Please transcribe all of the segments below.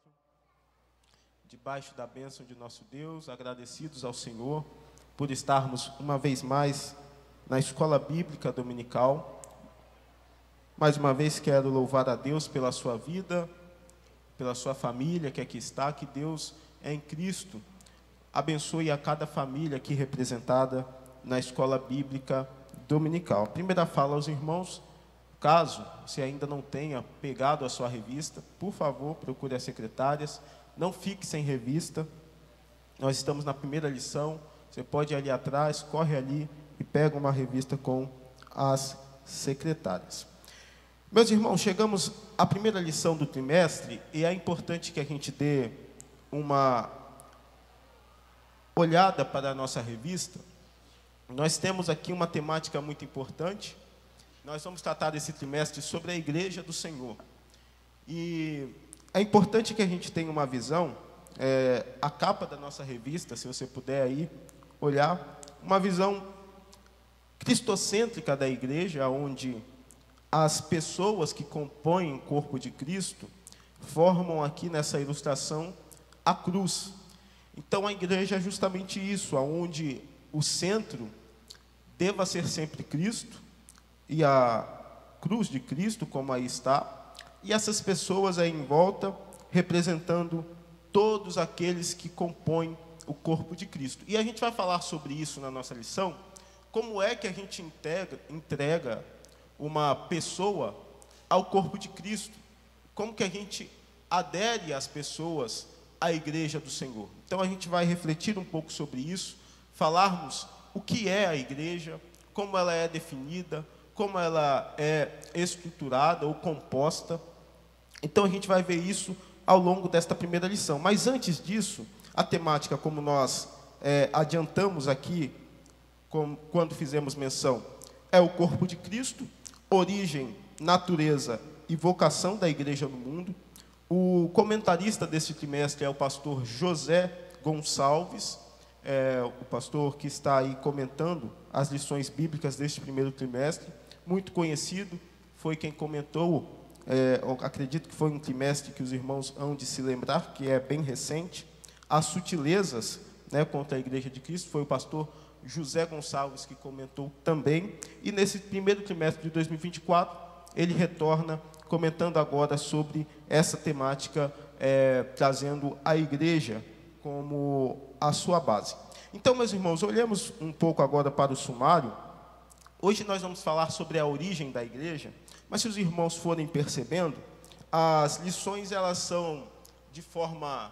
pátrio, debaixo da bênção de nosso Deus, agradecidos ao Senhor por estarmos uma vez mais na escola bíblica dominical. Mais uma vez quero louvar a Deus pela sua vida, pela sua família que aqui está, que Deus é em Cristo. Abençoe a cada família aqui representada na escola bíblica dominical. Primeira fala aos irmãos, caso você ainda não tenha pegado a sua revista, por favor, procure as secretárias, não fique sem revista. Nós estamos na primeira lição, você pode ir ali atrás, corre ali e pega uma revista com as secretárias. Meus irmãos, chegamos à primeira lição do trimestre e é importante que a gente dê uma olhada para a nossa revista. Nós temos aqui uma temática muito importante. Nós vamos tratar esse trimestre sobre a Igreja do Senhor. E é importante que a gente tenha uma visão, a capa da nossa revista, se você puder aí olhar, uma visão cristocêntrica da Igreja, onde as pessoas que compõem o corpo de Cristo formam aqui nessa ilustração a cruz. Então a igreja é justamente isso, onde o centro deva ser sempre Cristo e a cruz de Cristo, como aí está, e essas pessoas aí em volta representando todos aqueles que compõem o corpo de Cristo. E a gente vai falar sobre isso na nossa lição, como é que a gente entrega uma pessoa ao corpo de Cristo, como que a gente adere as pessoas à Igreja do Senhor. Então a gente vai refletir um pouco sobre isso, falarmos o que é a igreja, como ela é definida, como ela é estruturada ou composta. Então a gente vai ver isso ao longo desta primeira lição. Mas antes disso, a temática, como nós adiantamos aqui, quando fizemos menção, é o corpo de Cristo, origem, natureza e vocação da igreja no mundo. O comentarista deste trimestre é o pastor José Gonçalves, o pastor que está aí comentando as lições bíblicas deste primeiro trimestre, muito conhecido, foi quem comentou, acredito que foi um trimestre que os irmãos hão de se lembrar, que é bem recente, as sutilezas, contra a Igreja de Cristo, foi o pastor José Gonçalves que comentou também, e nesse primeiro trimestre de 2024, ele retorna comentando agora sobre essa temática, trazendo a igreja como a sua base. Então, meus irmãos, olhemos um pouco agora para o sumário. Hoje nós vamos falar sobre a origem da igreja, mas se os irmãos forem percebendo, as lições elas são de forma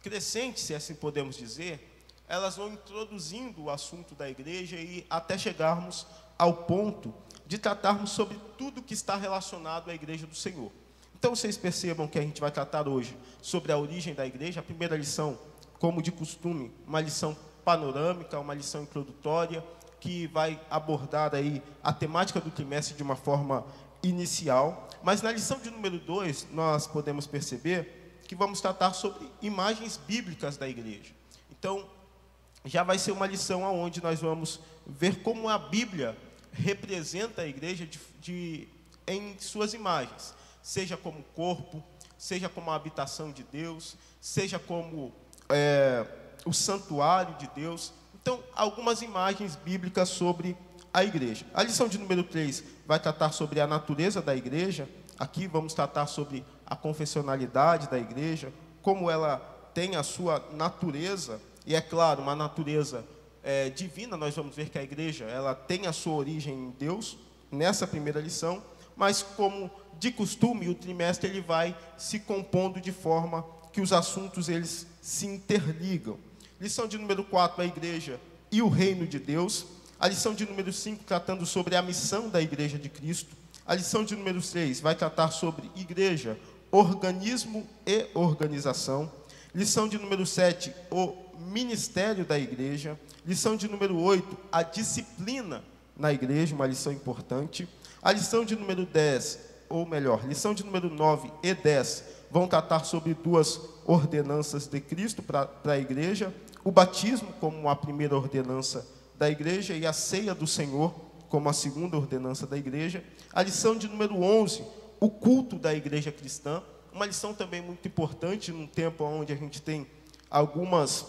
crescente, se assim podemos dizer, elas vão introduzindo o assunto da igreja e até chegarmos ao ponto de tratarmos sobre tudo que está relacionado à Igreja do Senhor. Então, vocês percebam que a gente vai tratar hoje sobre a origem da igreja. A primeira lição, como de costume, uma lição panorâmica, uma lição introdutória, que vai abordar aí a temática do trimestre de uma forma inicial. Mas na lição de número 2, nós podemos perceber que vamos tratar sobre imagens bíblicas da igreja. Então, já vai ser uma lição onde nós vamos ver como a Bíblia representa a igreja em suas imagens, seja como corpo, seja como a habitação de Deus, seja como o santuário de Deus. Então, algumas imagens bíblicas sobre a igreja. A lição de número 3 vai tratar sobre a natureza da igreja. Aqui vamos tratar sobre a confessionalidade da igreja, como ela tem a sua natureza, e é claro, uma natureza divina. Nós vamos ver que a igreja ela tem a sua origem em Deus, nessa primeira lição, mas como de costume, o trimestre ele vai se compondo de forma que os assuntos eles se interligam. Lição de número 4, a igreja e o reino de Deus. A lição de número 5, tratando sobre a missão da igreja de Cristo. A lição de número 6 vai tratar sobre igreja, organismo e organização. Lição de número 7, o ministério da igreja. Lição de número 8, a disciplina na igreja, uma lição importante. A lição de número 10, ou melhor, lição de número 9 e 10, vão tratar sobre duas ordenanças de Cristo para a igreja. O batismo como a primeira ordenança da igreja e a ceia do Senhor como a segunda ordenança da igreja. A lição de número 11, o culto da igreja cristã. uma lição também muito importante num tempo onde a gente tem alguns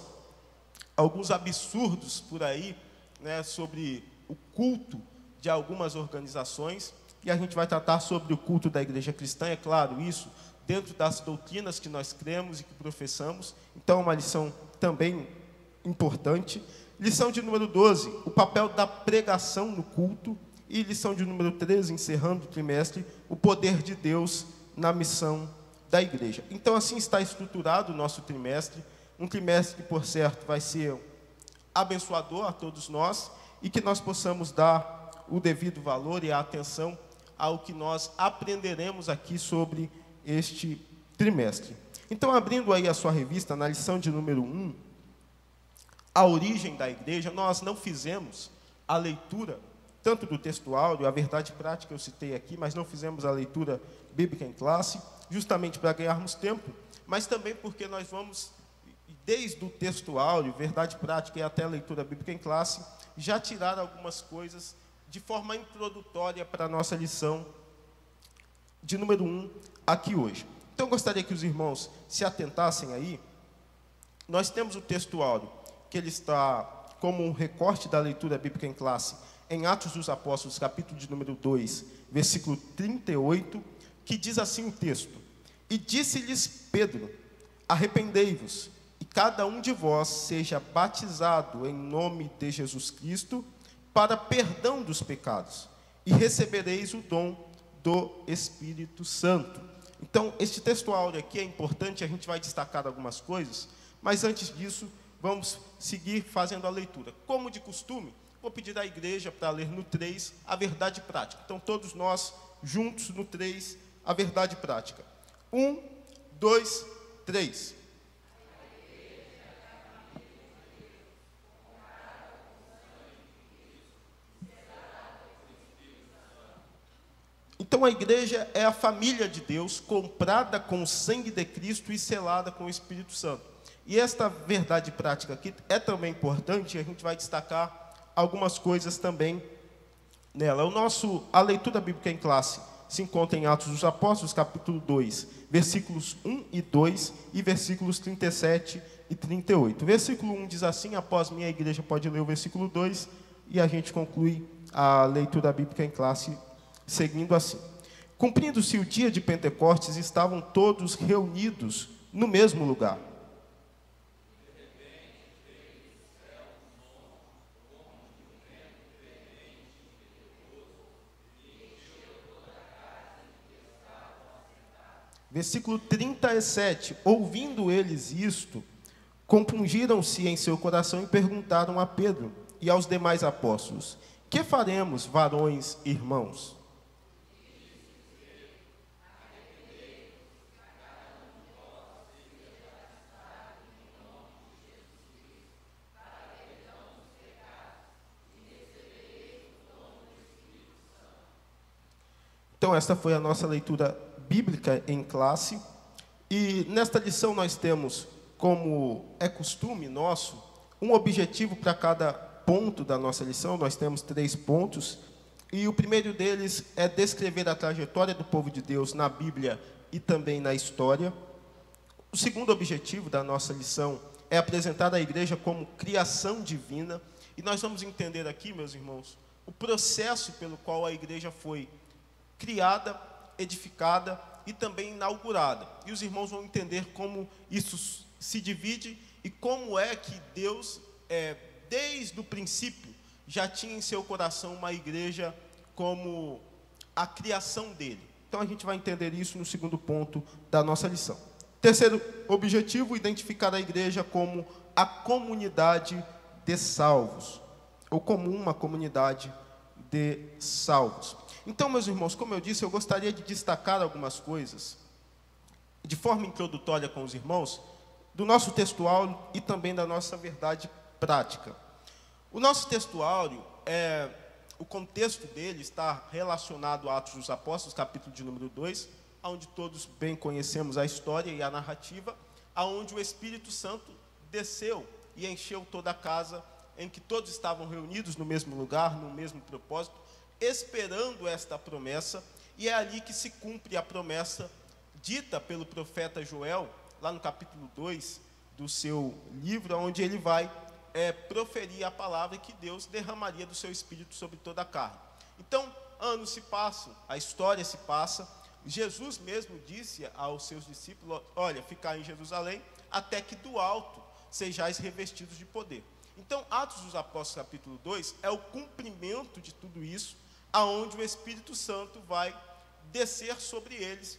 absurdos por aí, né, sobre o culto de algumas organizações, e a gente vai tratar sobre o culto da igreja cristã, é claro, isso dentro das doutrinas que nós cremos e que professamos. Então, é uma lição também importante. Lição de número 12, o papel da pregação no culto. E lição de número 13, encerrando o trimestre, o poder de Deus na missão da igreja. Então, assim está estruturado o nosso trimestre, um trimestre que, por certo, vai ser abençoador a todos nós, e que nós possamos dar o devido valor e a atenção ao que nós aprenderemos aqui sobre este trimestre. Então, abrindo aí a sua revista, na lição de número 1, a origem da igreja, nós não fizemos a leitura, tanto do texto áureo, a verdade prática eu citei aqui, mas não fizemos a leitura bíblica em classe, justamente para ganharmos tempo, mas também porque nós vamos, desde o texto áureo, verdade prática e até a leitura bíblica em classe, já tirar algumas coisas de forma introdutória para a nossa lição de número 1 aqui hoje. Então, eu gostaria que os irmãos se atentassem aí. Nós temos o texto áureo, que ele está como um recorte da leitura bíblica em classe, em Atos dos Apóstolos, capítulo de número 2, versículo 38, que diz assim o texto: E disse-lhes Pedro, arrependei-vos, e cada um de vós seja batizado em nome de Jesus Cristo, para perdão dos pecados, e recebereis o dom do Espírito Santo. Então, este texto áureo aqui é importante, a gente vai destacar algumas coisas, mas antes disso, vamos seguir fazendo a leitura. Como de costume, vou pedir à igreja para ler no 3 a verdade prática. Então, todos nós juntos no 3, a verdade prática. 1, 2, 3. Então, a igreja é a família de Deus, comprada com o sangue de Cristo e selada com o Espírito Santo. E esta verdade prática aqui é também importante, e a gente vai destacar algumas coisas também nela. A leitura bíblica em classe se encontra em Atos dos Apóstolos, capítulo 2, versículos 1 e 2, e versículos 37 e 38. Versículo 1 diz assim: após minha igreja pode ler o versículo 2, e a gente conclui a leitura bíblica em classe seguindo assim: Cumprindo-se o dia de Pentecostes, estavam todos reunidos no mesmo lugar. Versículo 37, ouvindo eles isto, compungiram-se em seu coração e perguntaram a Pedro e aos demais apóstolos: que faremos, varões irmãos? Então, esta foi a nossa leitura bíblica em classe. E nesta lição nós temos, como é costume nosso, um objetivo para cada ponto da nossa lição. Nós temos 3 pontos. E o primeiro deles é descrever a trajetória do povo de Deus na Bíblia e também na história. O segundo objetivo da nossa lição é apresentar a igreja como criação divina. E nós vamos entender aqui, meus irmãos, o processo pelo qual a igreja foi criada, edificada e também inaugurada. E os irmãos vão entender como isso se divide e como é que Deus, desde o princípio, já tinha em seu coração uma igreja como a criação dele. Então, a gente vai entender isso no segundo ponto da nossa lição. Terceiro objetivo, identificar a igreja como a comunidade de salvos, ou como uma comunidade de salvos. Então, meus irmãos, como eu disse, eu gostaria de destacar algumas coisas, de forma introdutória com os irmãos, do nosso texto áureo e também da nossa verdade prática. O nosso texto áureo, o contexto dele está relacionado a Atos dos Apóstolos, capítulo de número 2, onde todos bem conhecemos a história e a narrativa, onde o Espírito Santo desceu e encheu toda a casa, em que todos estavam reunidos no mesmo lugar, no mesmo propósito, esperando esta promessa, e é ali que se cumpre a promessa dita pelo profeta Joel, lá no capítulo 2 do seu livro, onde ele vai proferir a palavra que Deus derramaria do seu Espírito sobre toda a carne. Então, anos se passam, a história se passa, Jesus mesmo disse aos seus discípulos, olha, ficar em Jerusalém, até que do alto sejais revestidos de poder. Então, Atos dos Apóstolos, capítulo 2, é o cumprimento de tudo isso, aonde o Espírito Santo vai descer sobre eles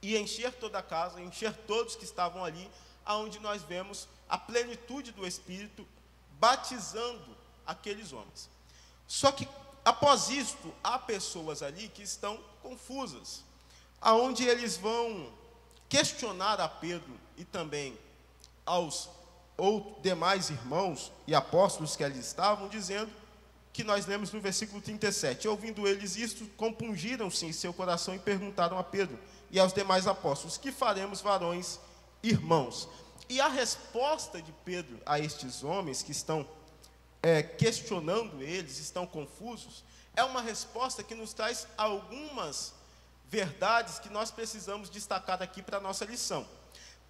e encher toda a casa, encher todos que estavam ali, aonde nós vemos a plenitude do Espírito batizando aqueles homens. Só que, após isto, há pessoas ali que estão confusas, aonde eles vão questionar a Pedro e também aos demais irmãos e apóstolos que ali estavam, dizendo que nós lemos no versículo 37, ouvindo eles isto, compungiram-se em seu coração e perguntaram a Pedro e aos demais apóstolos, que faremos, varões, irmãos? E a resposta de Pedro a estes homens que estão questionando eles, estão confusos, é uma resposta que nos traz algumas verdades que nós precisamos destacar aqui para a nossa lição.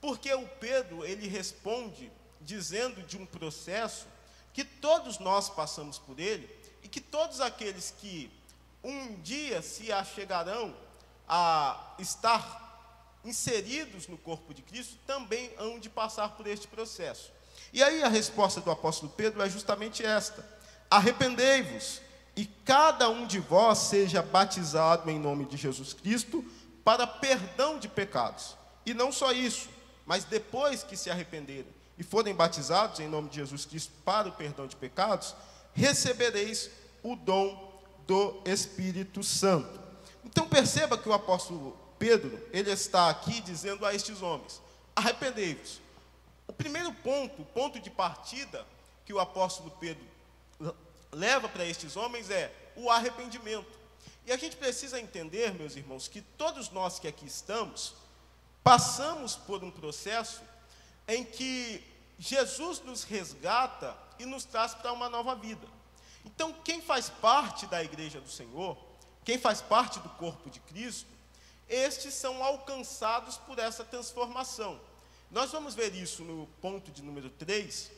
Porque o Pedro, ele responde dizendo de um processo que todos nós passamos por ele, e que todos aqueles que um dia se achegarão a estar inseridos no corpo de Cristo, também hão de passar por este processo. E aí a resposta do apóstolo Pedro é justamente esta: arrependei-vos, e cada um de vós seja batizado em nome de Jesus Cristo, para perdão de pecados. E não só isso, mas depois que se arrependerem e forem batizados em nome de Jesus Cristo para o perdão de pecados, recebereis o dom do Espírito Santo. Então perceba que o apóstolo Pedro, ele está aqui dizendo a estes homens, arrependei-vos. O primeiro ponto, o ponto de partida que o apóstolo Pedro leva para estes homens é o arrependimento. E a gente precisa entender, meus irmãos, que todos nós que aqui estamos, passamos por um processo em que Jesus nos resgata e nos traz para uma nova vida. Então, quem faz parte da igreja do Senhor, quem faz parte do corpo de Cristo, estes são alcançados por essa transformação. Nós vamos ver isso no ponto de número 3,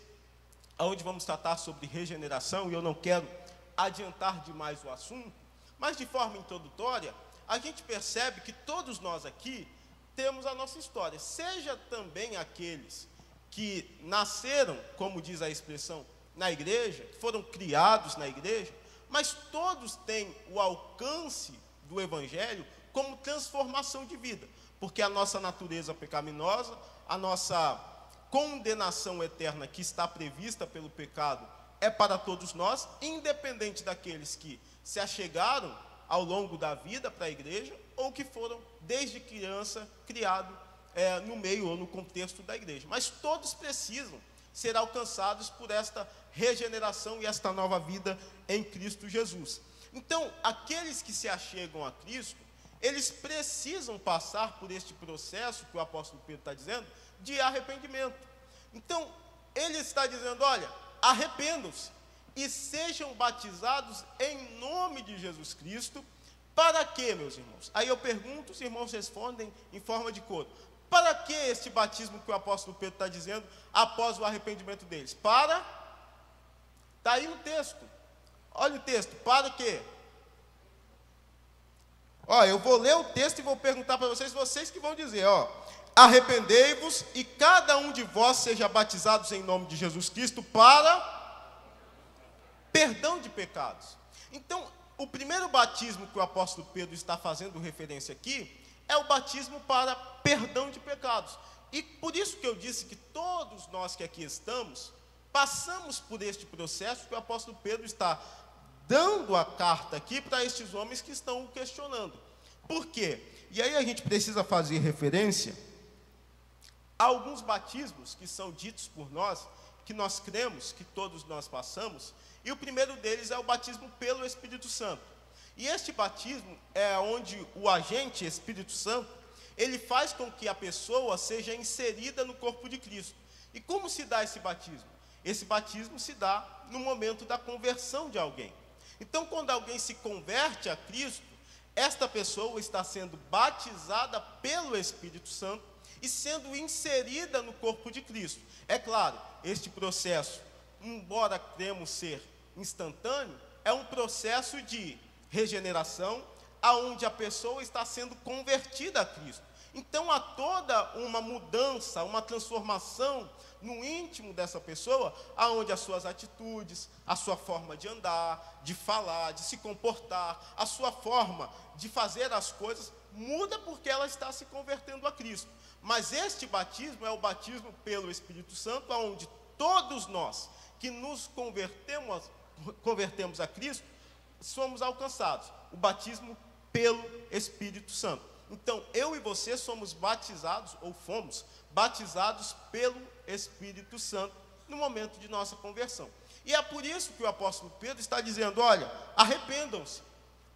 onde vamos tratar sobre regeneração, e eu não quero adiantar demais o assunto, mas de forma introdutória, a gente percebe que todos nós aqui temos a nossa história, seja também aqueles que nasceram, como diz a expressão, na igreja, que foram criados na igreja, mas todos têm o alcance do Evangelho como transformação de vida, porque a nossa natureza pecaminosa, a nossa condenação eterna que está prevista pelo pecado é para todos nós, independente daqueles que se achegaram ao longo da vida para a igreja ou que foram desde criança criados no meio ou no contexto da igreja. Mas todos precisam ser alcançados por esta regeneração e esta nova vida em Cristo Jesus. Então, aqueles que se achegam a Cristo, eles precisam passar por este processo que o apóstolo Pedro está dizendo, de arrependimento. Então, ele está dizendo, olha, arrependam-se e sejam batizados em nome de Jesus Cristo. Para quê, meus irmãos? Aí eu pergunto, os irmãos respondem em forma de coro. Para que este batismo que o apóstolo Pedro está dizendo após o arrependimento deles? Para, está aí no texto, olha o texto, para quê? Ó, eu vou ler o texto e vou perguntar para vocês que vão dizer, ó, arrependei-vos e cada um de vós seja batizados em nome de Jesus Cristo para perdão de pecados. Então, o primeiro batismo que o apóstolo Pedro está fazendo referência aqui é o batismo para perdão de pecados. E por isso que eu disse que todos nós que aqui estamos, passamos por este processo que o apóstolo Pedro está dando a carta aqui para estes homens que estão o questionando. Por quê? E aí a gente precisa fazer referência a alguns batismos que são ditos por nós, que nós cremos, que todos nós passamos, e o primeiro deles é o batismo pelo Espírito Santo. E este batismo é onde o agente Espírito Santo, ele faz com que a pessoa seja inserida no corpo de Cristo. E como se dá esse batismo? Esse batismo se dá no momento da conversão de alguém. Então, quando alguém se converte a Cristo, esta pessoa está sendo batizada pelo Espírito Santo e sendo inserida no corpo de Cristo. É claro, este processo, embora cremos ser instantâneo, é um processo de regeneração, aonde a pessoa está sendo convertida a Cristo. Então há toda uma mudança, uma transformação no íntimo dessa pessoa, aonde as suas atitudes, a sua forma de andar, de falar, de se comportar, a sua forma de fazer as coisas muda porque ela está se convertendo a Cristo. Mas este batismo é o batismo pelo Espírito Santo, aonde todos nós que nos convertemos a Cristo, somos alcançados. O batismo pelo Espírito Santo. Então, eu e você somos batizados, ou fomos batizados pelo Espírito Santo no momento de nossa conversão. E é por isso que o apóstolo Pedro está dizendo, olha, arrependam-se.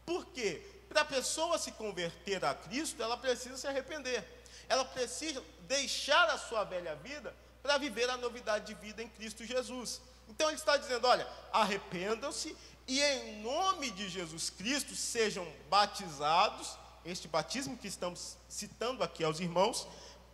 Por quê? Para a pessoa se converter a Cristo, ela precisa se arrepender. Ela precisa deixar a sua velha vida para viver a novidade de vida em Cristo Jesus. Então, ele está dizendo, olha, arrependam-se e em nome de Jesus Cristo sejam batizados, este batismo que estamos citando aqui aos irmãos,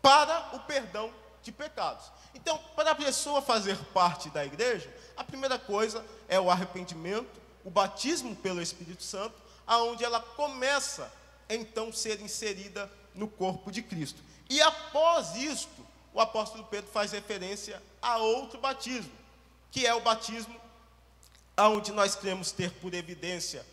para o perdão de pecados. Então, para a pessoa fazer parte da igreja, a primeira coisa é o arrependimento, o batismo pelo Espírito Santo, aonde ela começa, então, a ser inserida no corpo de Cristo. E após isto, o apóstolo Pedro faz referência a outro batismo, que é o batismo onde nós queremos ter por evidência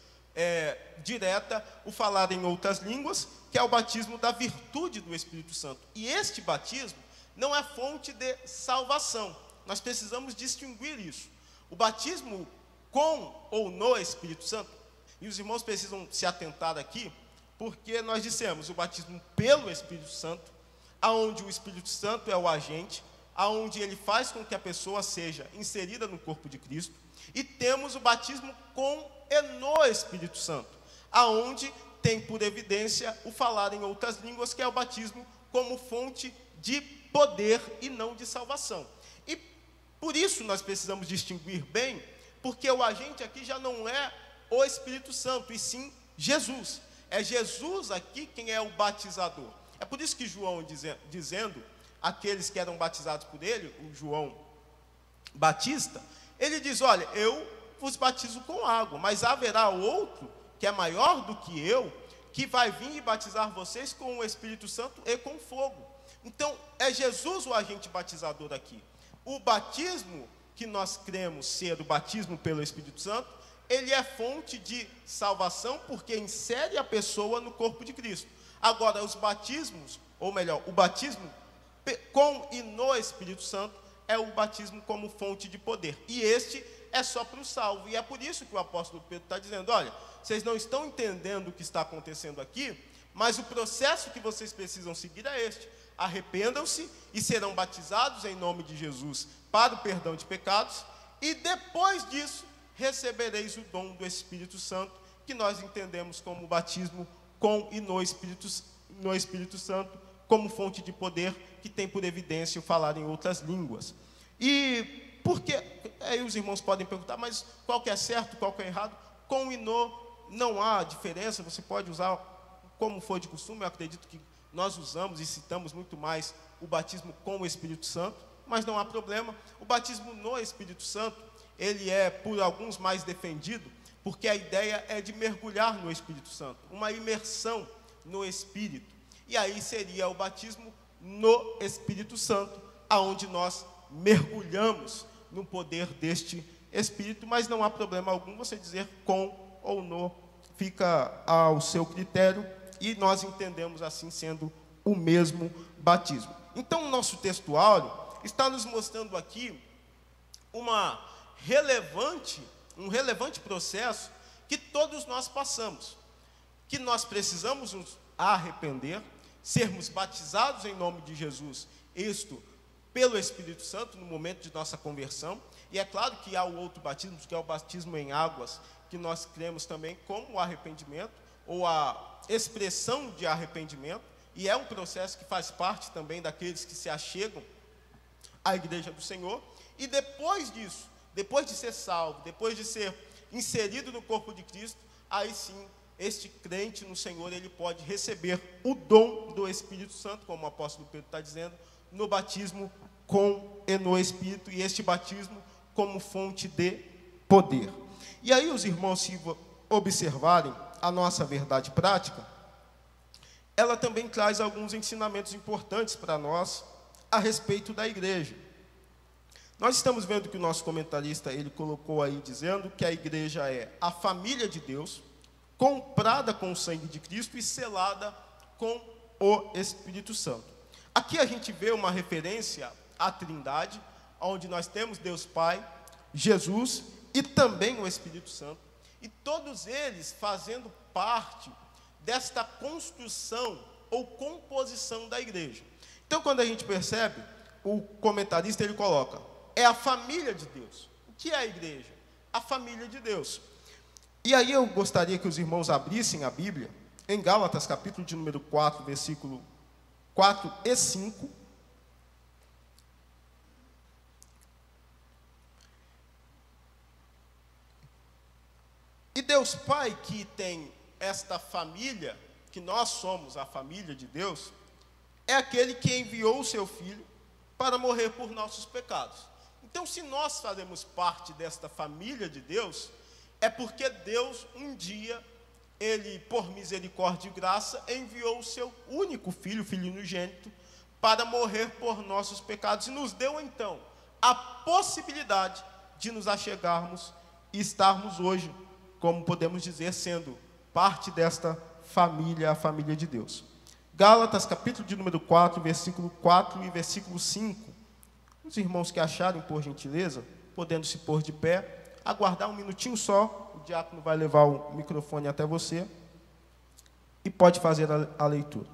direta o falar em outras línguas, que é o batismo da virtude do Espírito Santo. E este batismo não é fonte de salvação. Nós precisamos distinguir isso. O batismo com ou no Espírito Santo, e os irmãos precisam se atentar aqui, porque nós dissemos o batismo pelo Espírito Santo, aonde o Espírito Santo é o agente, aonde ele faz com que a pessoa seja inserida no corpo de Cristo, e temos o batismo com e no Espírito Santo, aonde tem por evidência o falar em outras línguas, que é o batismo como fonte de poder e não de salvação. E por isso nós precisamos distinguir bem, porque o agente aqui já não é o Espírito Santo, e sim Jesus. É Jesus aqui quem é o batizador. É por isso que João, dizendo aqueles que eram batizados por ele, o João Batista, ele diz, olha, eu vos batizo com água, mas haverá outro, que é maior do que eu, que vai vir e batizar vocês com o Espírito Santo e com fogo. Então, é Jesus o agente batizador aqui. O batismo que nós cremos ser o batismo pelo Espírito Santo, ele é fonte de salvação, porque insere a pessoa no corpo de Cristo. Agora, os batismos, ou melhor, o batismo com e no Espírito Santo, é o batismo como fonte de poder. E este é só para o salvo. E é por isso que o apóstolo Pedro está dizendo, olha, vocês não estão entendendo o que está acontecendo aqui, mas o processo que vocês precisam seguir é este. Arrependam-se e serão batizados em nome de Jesus para o perdão de pecados, e depois disso recebereis o dom do Espírito Santo, que nós entendemos como batismo com e no Espírito Santo, como fonte de poder, que tem por evidência o falar em outras línguas. E por que? Aí os irmãos podem perguntar, mas qual que é certo, qual que é errado? Com e no não há diferença, você pode usar como for de costume. Eu acredito que nós usamos e citamos muito mais o batismo com o Espírito Santo, mas não há problema. O batismo no Espírito Santo, ele é por alguns mais defendido, porque a ideia é de mergulhar no Espírito Santo, uma imersão no Espírito. E aí seria o batismo no Espírito Santo, aonde nós mergulhamos no poder deste Espírito, mas não há problema algum você dizer com ou no, fica ao seu critério, e nós entendemos assim sendo o mesmo batismo. Então, o nosso textuário está nos mostrando aqui um relevante processo que todos nós passamos, que nós precisamos nos arrepender, sermos batizados em nome de Jesus, isto pelo Espírito Santo no momento de nossa conversão. E é claro que há o outro batismo, que é o batismo em águas, que nós cremos também como o arrependimento, ou a expressão de arrependimento, e é um processo que faz parte também daqueles que se achegam à igreja do Senhor. E depois disso, depois de ser salvo, depois de ser inserido no corpo de Cristo, aí sim este crente no Senhor, ele pode receber o dom do Espírito Santo, como o apóstolo Pedro está dizendo, no batismo com e no Espírito, e este batismo como fonte de poder. E aí os irmãos, se observarem a nossa verdade prática, ela também traz alguns ensinamentos importantes para nós a respeito da igreja. Nós estamos vendo que o nosso comentarista, ele colocou aí dizendo que a igreja é a família de Deus, comprada com o sangue de Cristo e selada com o Espírito Santo. Aqui a gente vê uma referência à Trindade, onde nós temos Deus Pai, Jesus e também o Espírito Santo, e todos eles fazendo parte desta construção ou composição da igreja. Então, quando a gente percebe, o comentarista ele coloca, é a família de Deus. O que é a igreja? A família de Deus. E aí eu gostaria que os irmãos abrissem a Bíblia, em Gálatas, capítulo de número 4, versículo 4 e 5. E Deus Pai, que tem esta família, que nós somos a família de Deus, é aquele que enviou o seu Filho para morrer por nossos pecados. Então, se nós fazemos parte desta família de Deus, é porque Deus, um dia, Ele, por misericórdia e graça, enviou o seu único Filho, o Filho unigênito, para morrer por nossos pecados, e nos deu, então, a possibilidade de nos achegarmos e estarmos hoje, como podemos dizer, sendo parte desta família, a família de Deus. Gálatas, capítulo de número 4, versículo 4 e versículo 5. Os irmãos que acharem, por gentileza, podendo se pôr de pé, aguardar um minutinho só, o diácono vai levar o microfone até você e pode fazer a leitura.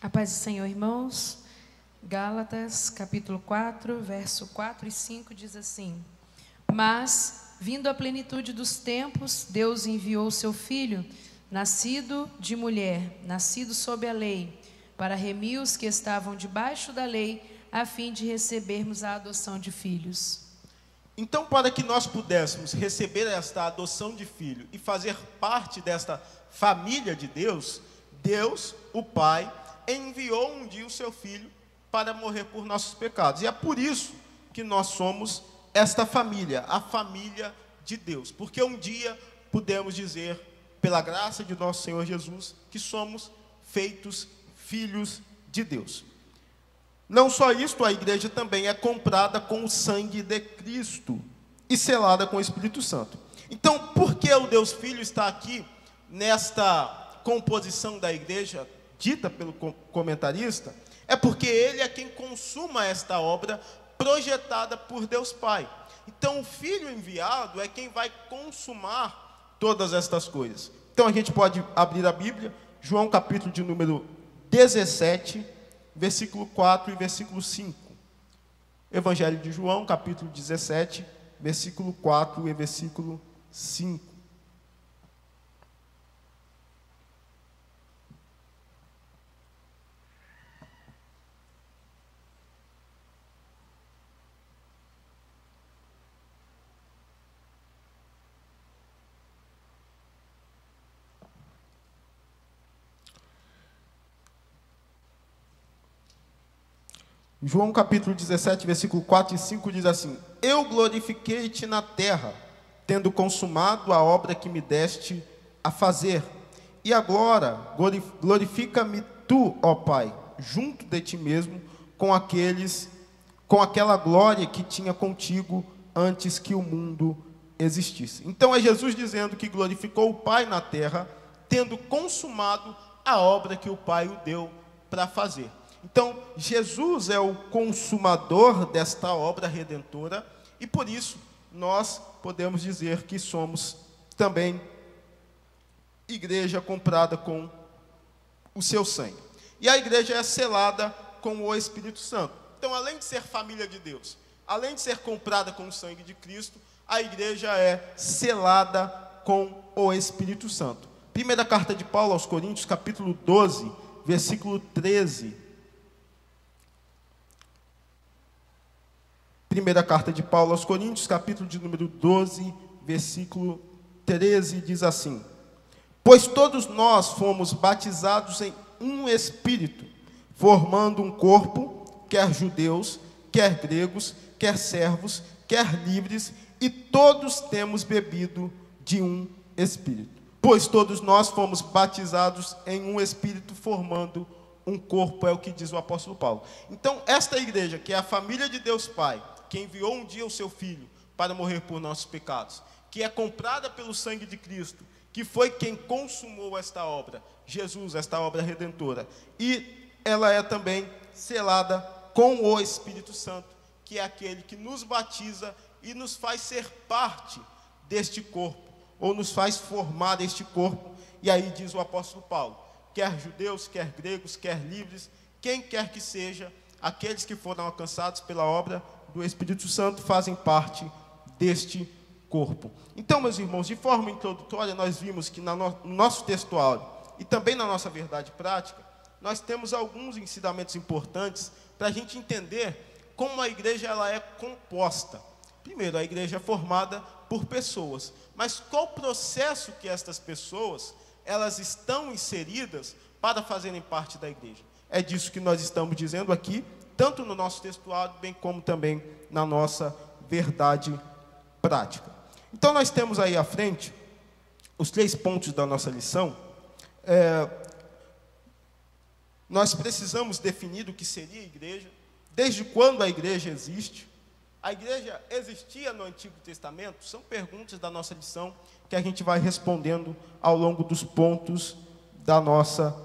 A paz do Senhor, irmãos. Gálatas, capítulo 4, verso 4 e 5 diz assim: Mas, vindo a plenitude dos tempos, Deus enviou o seu Filho, nascido de mulher, nascido sob a lei, para remir os que estavam debaixo da lei, a fim de recebermos a adoção de filhos. Então, para que nós pudéssemos receber esta adoção de filho e fazer parte desta família de Deus, Deus, o Pai, enviou um dia o seu Filho para morrer por nossos pecados. E é por isso que nós somos esta família, a família de Deus. Porque um dia podemos dizer, pela graça de nosso Senhor Jesus, que somos feitos filhos de Deus. Não só isto, a igreja também é comprada com o sangue de Cristo e selada com o Espírito Santo. Então, por que o Deus Filho está aqui nesta composição da igreja, dita pelo comentarista? É porque Ele é quem consuma esta obra projetada por Deus Pai. Então, o Filho enviado é quem vai consumar todas estas coisas. Então, a gente pode abrir a Bíblia, João capítulo de número 17, versículo 4 e versículo 5. Evangelho de João, capítulo 17, versículo 4 e versículo 5. João capítulo 17, versículo 4 e 5 diz assim: Eu glorifiquei-te na terra, tendo consumado a obra que me deste a fazer. E agora glorifica-me tu, ó Pai, junto de ti mesmo, com aquela glória que tinha contigo antes que o mundo existisse. Então é Jesus dizendo que glorificou o Pai na terra, tendo consumado a obra que o Pai o deu para fazer. Então, Jesus é o consumador desta obra redentora, e por isso nós podemos dizer que somos também igreja comprada com o seu sangue. E a igreja é selada com o Espírito Santo. Então, além de ser família de Deus, além de ser comprada com o sangue de Cristo, a igreja é selada com o Espírito Santo. Primeira carta de Paulo aos Coríntios, capítulo 12, versículo 13. Primeira carta de Paulo aos Coríntios, capítulo de número 12, versículo 13, diz assim: pois todos nós fomos batizados em um Espírito, formando um corpo, quer judeus, quer gregos, quer servos, quer livres, e todos temos bebido de um Espírito. Pois todos nós fomos batizados em um Espírito, formando um corpo, é o que diz o apóstolo Paulo. Então, esta igreja, que é a família de Deus Pai, que enviou um dia o seu Filho para morrer por nossos pecados, que é comprada pelo sangue de Cristo, que foi quem consumou esta obra, Jesus, esta obra redentora, e ela é também selada com o Espírito Santo, que é aquele que nos batiza e nos faz ser parte deste corpo, ou nos faz formar este corpo. E aí diz o apóstolo Paulo, quer judeus, quer gregos, quer livres, quem quer que seja, aqueles que foram alcançados pela obra do Espírito Santo fazem parte deste corpo. Então, meus irmãos, de forma introdutória, nós vimos que no nosso textuário e também na nossa verdade prática, nós temos alguns ensinamentos importantes para a gente entender como a igreja ela é composta. Primeiro, a igreja é formada por pessoas, mas qual o processo que estas pessoas elas estão inseridas para fazerem parte da igreja? É disso que nós estamos dizendo aqui, tanto no nosso textuário, bem como também na nossa verdade prática. Então, nós temos aí à frente os 3 pontos da nossa lição. Nós precisamos definir o que seria a igreja, desde quando a igreja existe. A igreja existia no Antigo Testamento? São perguntas da nossa lição que a gente vai respondendo ao longo dos pontos da nossa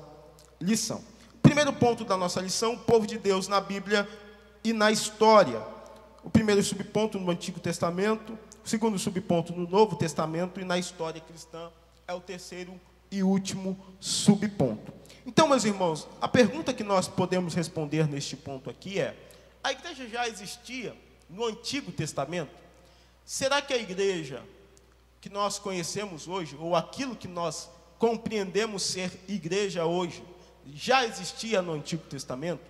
lição. Primeiro ponto da nossa lição, o povo de Deus na Bíblia e na história. O primeiro subponto no Antigo Testamento, o segundo subponto no Novo Testamento, e na história cristã é o terceiro e último subponto. Então, meus irmãos, a pergunta que nós podemos responder neste ponto aqui é: a igreja já existia no Antigo Testamento? Será que a igreja que nós conhecemos hoje, ou aquilo que nós compreendemos ser igreja hoje, já existia no Antigo Testamento?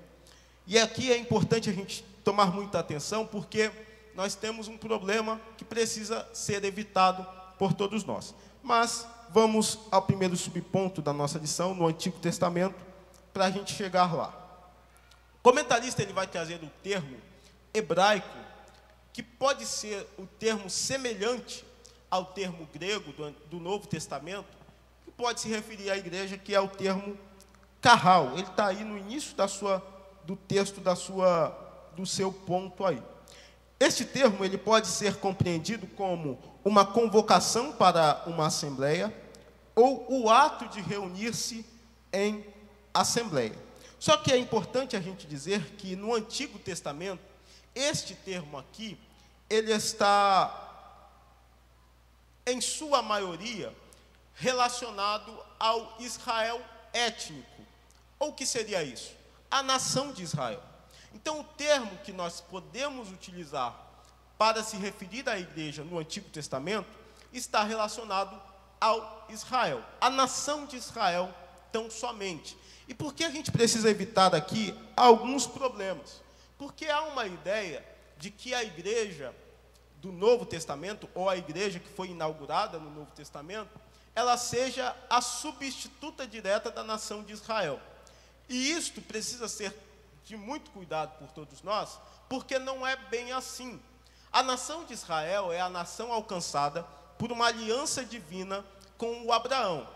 E aqui é importante a gente tomar muita atenção, porque nós temos um problema que precisa ser evitado por todos nós. Mas vamos ao primeiro subponto da nossa lição, no Antigo Testamento, para a gente chegar lá. O comentarista ele vai trazer o termo hebraico, que pode ser o termo semelhante ao termo grego do Novo Testamento, que pode se referir à igreja, que é o termo carral. Ele está aí no início do texto do seu ponto aí. Este termo ele pode ser compreendido como uma convocação para uma assembleia ou o ato de reunir-se em assembleia. Só que é importante a gente dizer que no Antigo Testamento, este termo aqui, ele está, em sua maioria, relacionado ao Israel étnico. Ou o que seria isso? A nação de Israel. Então, o termo que nós podemos utilizar para se referir à igreja no Antigo Testamento está relacionado ao Israel, a nação de Israel tão somente. E por que a gente precisa evitar aqui alguns problemas? Porque há uma ideia de que a igreja do Novo Testamento, ou a igreja que foi inaugurada no Novo Testamento, ela seja a substituta direta da nação de Israel. E isto precisa ser de muito cuidado por todos nós, porque não é bem assim. A nação de Israel é a nação alcançada por uma aliança divina com o Abraão.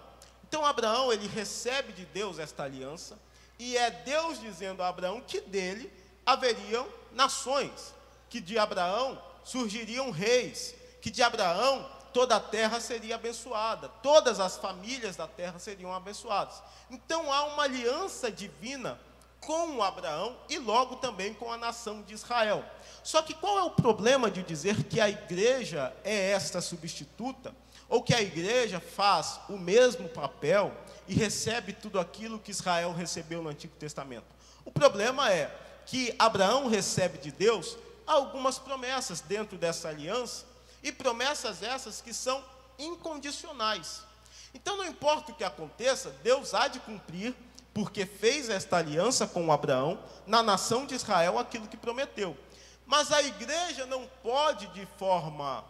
Então, Abraão, ele recebe de Deus esta aliança, e é Deus dizendo a Abraão que dele haveriam nações, que de Abraão surgiriam reis, que de Abraão toda a terra seria abençoada, todas as famílias da terra seriam abençoadas. Então, há uma aliança divina com Abraão e logo também com a nação de Israel. Só que qual é o problema de dizer que a igreja é esta substituta, ou que a igreja faz o mesmo papel e recebe tudo aquilo que Israel recebeu no Antigo Testamento? O problema é que Abraão recebe de Deus algumas promessas dentro dessa aliança, e promessas essas que são incondicionais. Então, não importa o que aconteça, Deus há de cumprir, porque fez esta aliança com Abraão, na nação de Israel, aquilo que prometeu. Mas a igreja não pode, de forma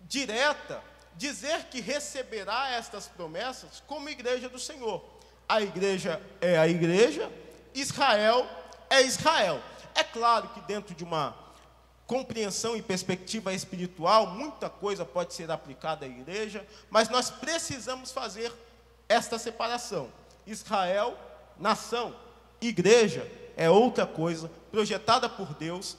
direta, dizer que receberá estas promessas como igreja do Senhor. A igreja é a igreja, Israel é Israel. É claro que dentro de uma compreensão e perspectiva espiritual, muita coisa pode ser aplicada à igreja, mas nós precisamos fazer esta separação. Israel, nação, igreja é outra coisa, projetada por Deus,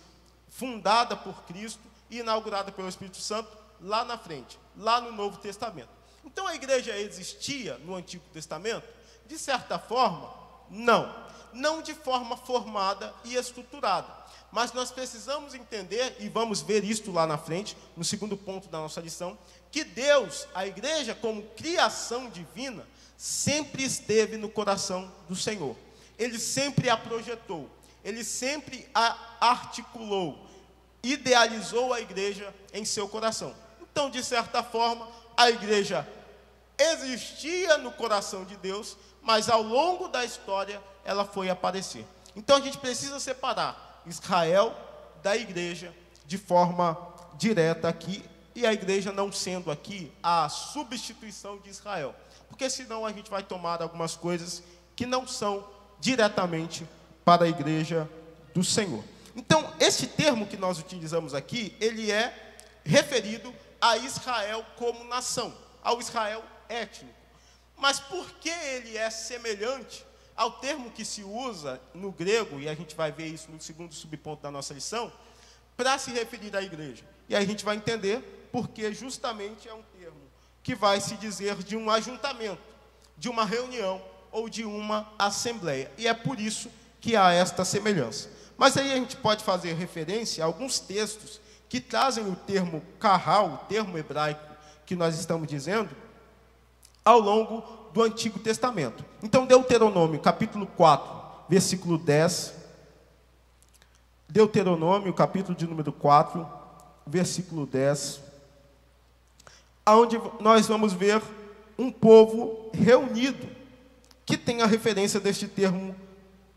fundada por Cristo e inaugurada pelo Espírito Santo lá na frente, lá no Novo Testamento. Então a igreja existia no Antigo Testamento? De certa forma, não de forma formada e estruturada. Mas nós precisamos entender, e vamos ver isto lá na frente, no segundo ponto da nossa lição, que Deus, a igreja como criação divina, sempre esteve no coração do Senhor. Ele sempre a projetou, ele sempre a articulou, idealizou a igreja em seu coração. Então, de certa forma, a igreja existia no coração de Deus, mas ao longo da história ela foi aparecer. Então a gente precisa separar Israel da igreja de forma direta aqui, e a igreja não sendo aqui a substituição de Israel, porque senão a gente vai tomar algumas coisas que não são diretamente para a igreja do Senhor. Então, esse termo que nós utilizamos aqui, ele é referido a Israel como nação, ao Israel étnico. Mas por que ele é semelhante ao termo que se usa no grego, e a gente vai ver isso no segundo subponto da nossa lição, para se referir à igreja? E aí a gente vai entender porque justamente é um termo que vai se dizer de um ajuntamento, de uma reunião ou de uma assembleia. E é por isso que há esta semelhança. Mas aí a gente pode fazer referência a alguns textos que trazem o termo kahal, o termo hebraico que nós estamos dizendo, ao longo do Antigo Testamento. Então, Deuteronômio, capítulo 4, versículo 10. Deuteronômio, capítulo de número 4, versículo 10. Onde nós vamos ver um povo reunido, que tem a referência deste termo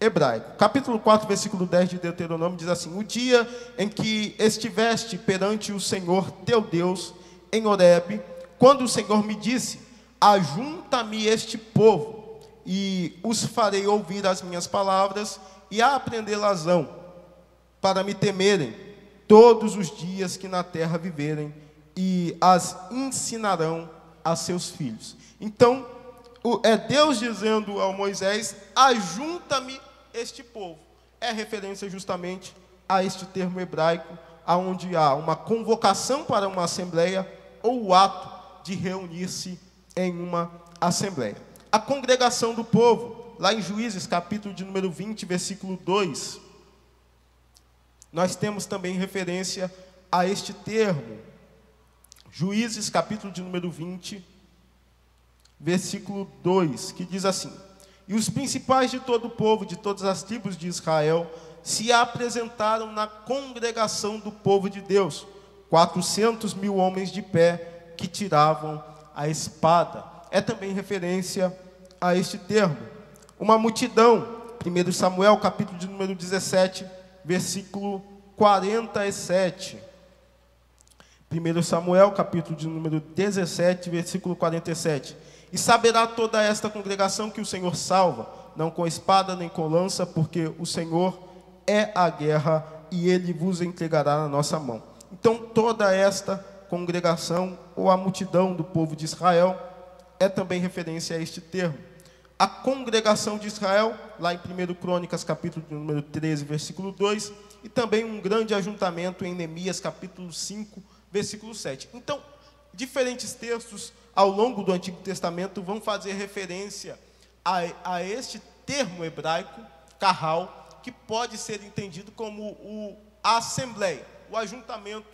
hebraico. Capítulo 4, versículo 10 de Deuteronômio diz assim: o dia em que estiveste perante o Senhor teu Deus em Horebe, quando o Senhor me disse: ajunta-me este povo, e os farei ouvir as minhas palavras e a aprender-las-ão, para me temerem todos os dias que na terra viverem, e as ensinarão a seus filhos. Então, é Deus dizendo ao Moisés: ajunta-me este povo. É referência justamente a este termo hebraico, onde há uma convocação para uma assembleia, ou o ato de reunir-se em uma assembleia. A congregação do povo, lá em Juízes, capítulo de número 20, versículo 2, nós temos também referência a este termo. Juízes, capítulo de número 20, versículo 2, que diz assim: e os principais de todo o povo, de todas as tribos de Israel, se apresentaram na congregação do povo de Deus, 400.000 homens de pé, que tiravam a espada. É também referência a este termo. Uma multidão, 1 Samuel, capítulo de número 17, versículo 47. 1 Samuel, capítulo de número 17, versículo 47. E saberá toda esta congregação que o Senhor salva, não com espada nem com lança, porque o Senhor é a guerra e ele vos entregará na nossa mão. Então, toda esta congregação, ou a multidão do povo de Israel, é também referência a este termo. A congregação de Israel, lá em 1 Crônicas, capítulo de número 13, versículo 2, e também um grande ajuntamento em Neemias, capítulo 5, versículo 7. Então, diferentes textos ao longo do Antigo Testamento vão fazer referência a este termo hebraico, kahal, que pode ser entendido como a assembleia, o ajuntamento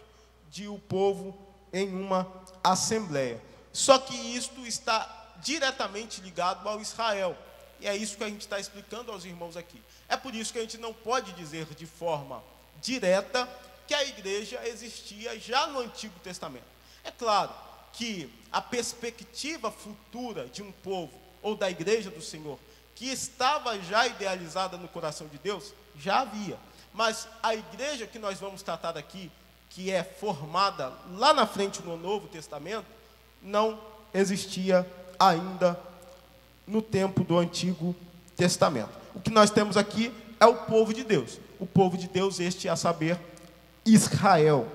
de o povo em uma assembleia. Só que isto está diretamente ligado ao Israel. E é isso que a gente está explicando aos irmãos aqui. É por isso que a gente não pode dizer de forma direta que a igreja existia já no Antigo Testamento. É claro que a perspectiva futura de um povo, ou da igreja do Senhor, que estava já idealizada no coração de Deus, já havia. Mas a igreja que nós vamos tratar aqui, que é formada lá na frente no Novo Testamento, não existia ainda no tempo do Antigo Testamento. O que nós temos aqui é o povo de Deus. O povo de Deus, este a saber, Israel.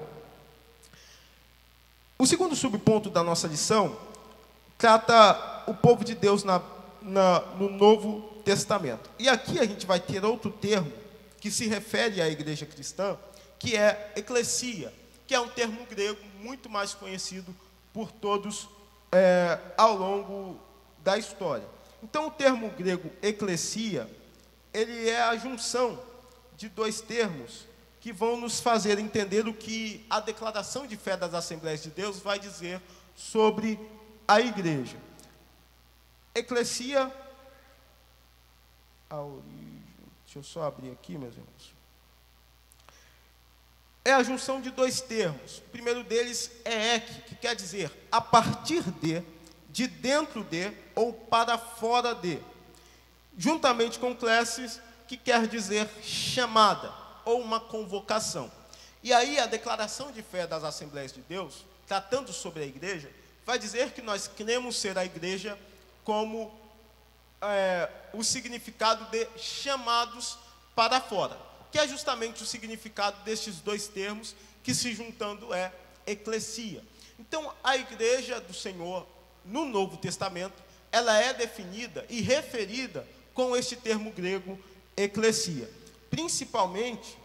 O segundo subponto da nossa lição trata o povo de Deus no Novo Testamento. E aqui a gente vai ter outro termo que se refere à igreja cristã, que é eclesia, que é um termo grego muito mais conhecido por todos ao longo da história. Então, o termo grego eclesia, ele é a junção de dois termos que vão nos fazer entender o que a declaração de fé das Assembleias de Deus vai dizer sobre a igreja. Eclesia, a origem, deixa eu só abrir aqui, meus irmãos. É a junção de dois termos. O primeiro deles é ek, que quer dizer a partir de dentro de ou para fora de. Juntamente com klesis, que quer dizer chamada ou uma convocação. E aí a declaração de fé das Assembleias de Deus, tratando sobre a igreja, vai dizer que nós queremos ser a igreja como o significado de chamados para fora, que é justamente o significado destes dois termos, que se juntando é eclesia. Então, a igreja do Senhor, no Novo Testamento, ela é definida e referida com este termo grego, eclesia. Principalmente,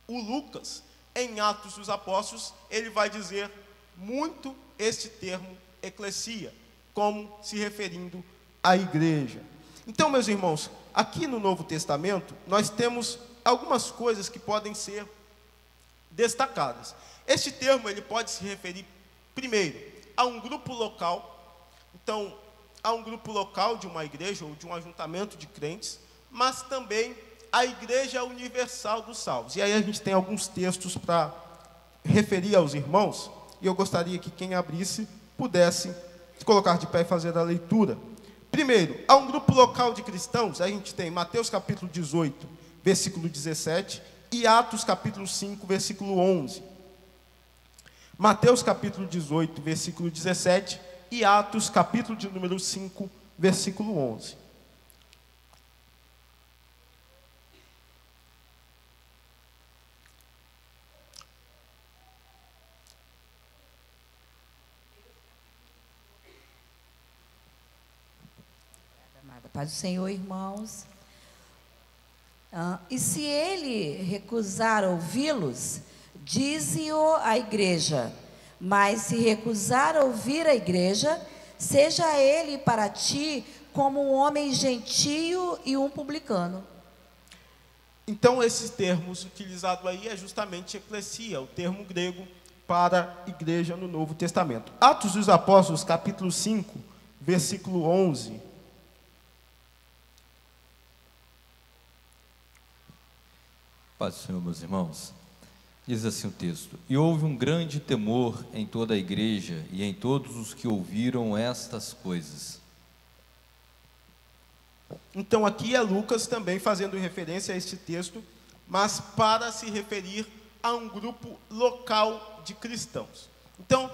o Lucas, em Atos dos Apóstolos, ele vai dizer muito este termo eclesia, como se referindo à igreja. Então, meus irmãos, aqui no Novo Testamento, nós temos algumas coisas que podem ser destacadas. Este termo, ele pode se referir, primeiro, a um grupo local. Então, a um grupo local de uma igreja ou de um ajuntamento de crentes, mas também a Igreja Universal dos Salvos. E aí a gente tem alguns textos para referir aos irmãos, e eu gostaria que quem abrisse pudesse se colocar de pé e fazer a leitura. Primeiro, há um grupo local de cristãos, a gente tem Mateus capítulo 18, versículo 17, e Atos capítulo 5, versículo 11. Mateus capítulo 18, versículo 17, e Atos capítulo de número 5, versículo 11. Paz do Senhor, irmãos. E se ele recusar ouvi-los, dize-o à igreja. Mas se recusar ouvir a igreja, seja ele para ti como um homem gentio e um publicano. Então, esses termos utilizados aí é justamente eclesia, o termo grego para igreja no Novo Testamento. Atos dos Apóstolos, capítulo 5, versículo 11. Paz do Senhor, meus irmãos. Diz assim o texto: E houve um grande temor em toda a igreja e em todos os que ouviram estas coisas. Então aqui é Lucas também fazendo referência a este texto, mas para se referir a um grupo local de cristãos. Então,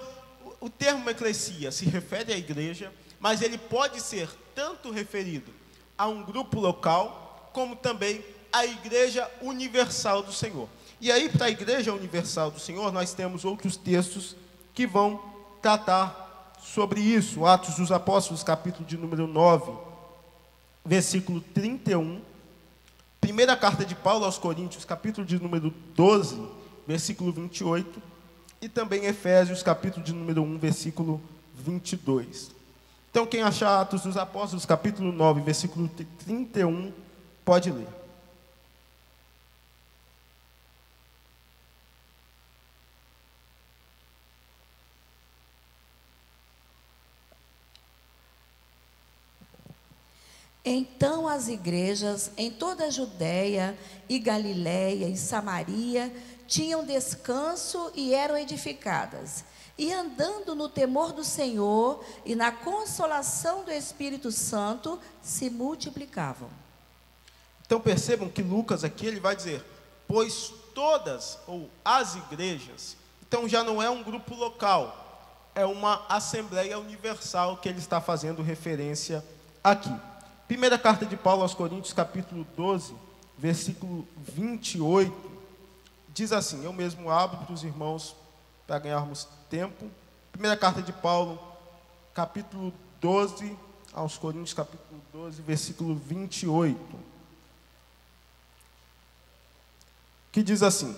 o termo eclesia se refere à igreja, mas ele pode ser tanto referido a um grupo local, como também a Igreja Universal do Senhor. E aí, para a Igreja Universal do Senhor, nós temos outros textos que vão tratar sobre isso. Atos dos Apóstolos, capítulo de número 9, versículo 31. Primeira carta de Paulo aos Coríntios, capítulo de número 12, versículo 28. E também Efésios, capítulo de número 1, versículo 22. Então, quem achar Atos dos Apóstolos, capítulo 9, versículo 31, pode ler. Então as igrejas em toda a Judéia e Galiléia e Samaria tinham descanso e eram edificadas. E andando no temor do Senhor e na consolação do Espírito Santo, se multiplicavam. Então percebam que Lucas aqui ele vai dizer pois todas, ou as igrejas, então já não é um grupo local, é uma Assembleia Universal que ele está fazendo referência aqui. Primeira carta de Paulo aos Coríntios, capítulo 12, versículo 28, diz assim, eu mesmo abro para os irmãos, para ganharmos tempo. Primeira carta de Paulo, capítulo 12, aos Coríntios, capítulo 12, versículo 28, que diz assim: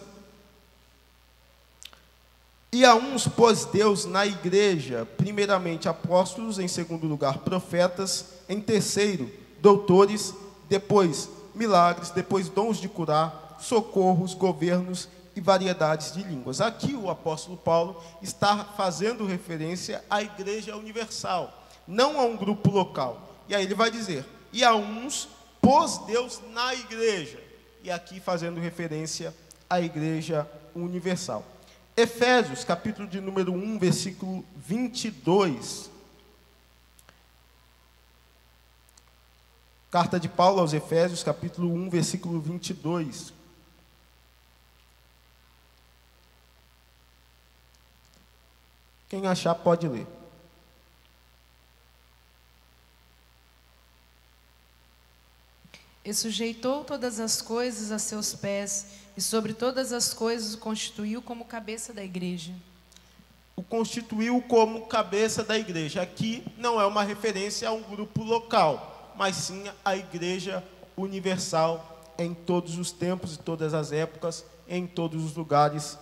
e a uns pôs Deus na igreja, primeiramente apóstolos, em segundo lugar profetas, em terceiro doutores, depois milagres, depois dons de curar, socorros, governos e variedades de línguas. Aqui o apóstolo Paulo está fazendo referência à igreja universal, não a um grupo local. E aí ele vai dizer, e a uns pôs Deus na igreja, e aqui fazendo referência à igreja universal. Efésios, capítulo de número 1, versículo 22. Carta de Paulo aos Efésios, capítulo 1, versículo 22. Quem achar pode ler. E sujeitou todas as coisas a seus pés, e sobre todas as coisas o constituiu como cabeça da igreja. O constituiu como cabeça da igreja. Aqui não é uma referência a um grupo local, mas sim a igreja universal em todos os tempos e todas as épocas, em todos os lugares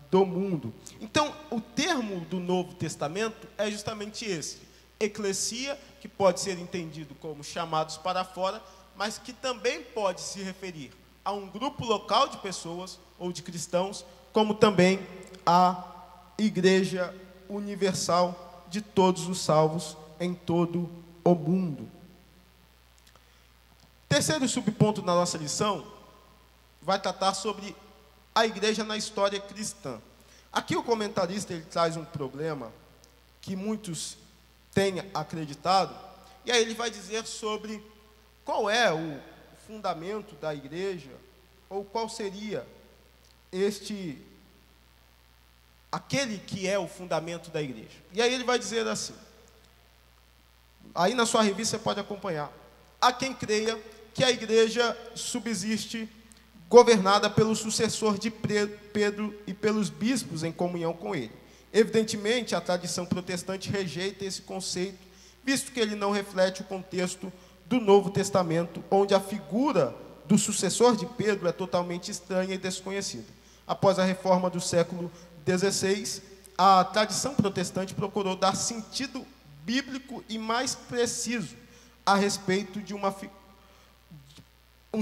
do mundo. Então, o termo do Novo Testamento é justamente esse, eclesia, que pode ser entendido como chamados para fora, mas que também pode se referir a um grupo local de pessoas ou de cristãos, como também a igreja universal de todos os salvos em todo o mundo. Terceiro subponto da nossa lição vai tratar sobre a igreja na história cristã. Aqui o comentarista ele traz um problema que muitos têm acreditado, e aí ele vai dizer sobre qual é o fundamento da igreja, ou qual seria aquele que é o fundamento da igreja. E aí ele vai dizer assim, aí na sua revista você pode acompanhar, há quem creia que a igreja subsiste governada pelo sucessor de Pedro e pelos bispos em comunhão com ele. Evidentemente, a tradição protestante rejeita esse conceito, visto que ele não reflete o contexto do Novo Testamento, onde a figura do sucessor de Pedro é totalmente estranha e desconhecida. Após a reforma do século XVI, a tradição protestante procurou dar sentido bíblico e mais preciso a respeito de um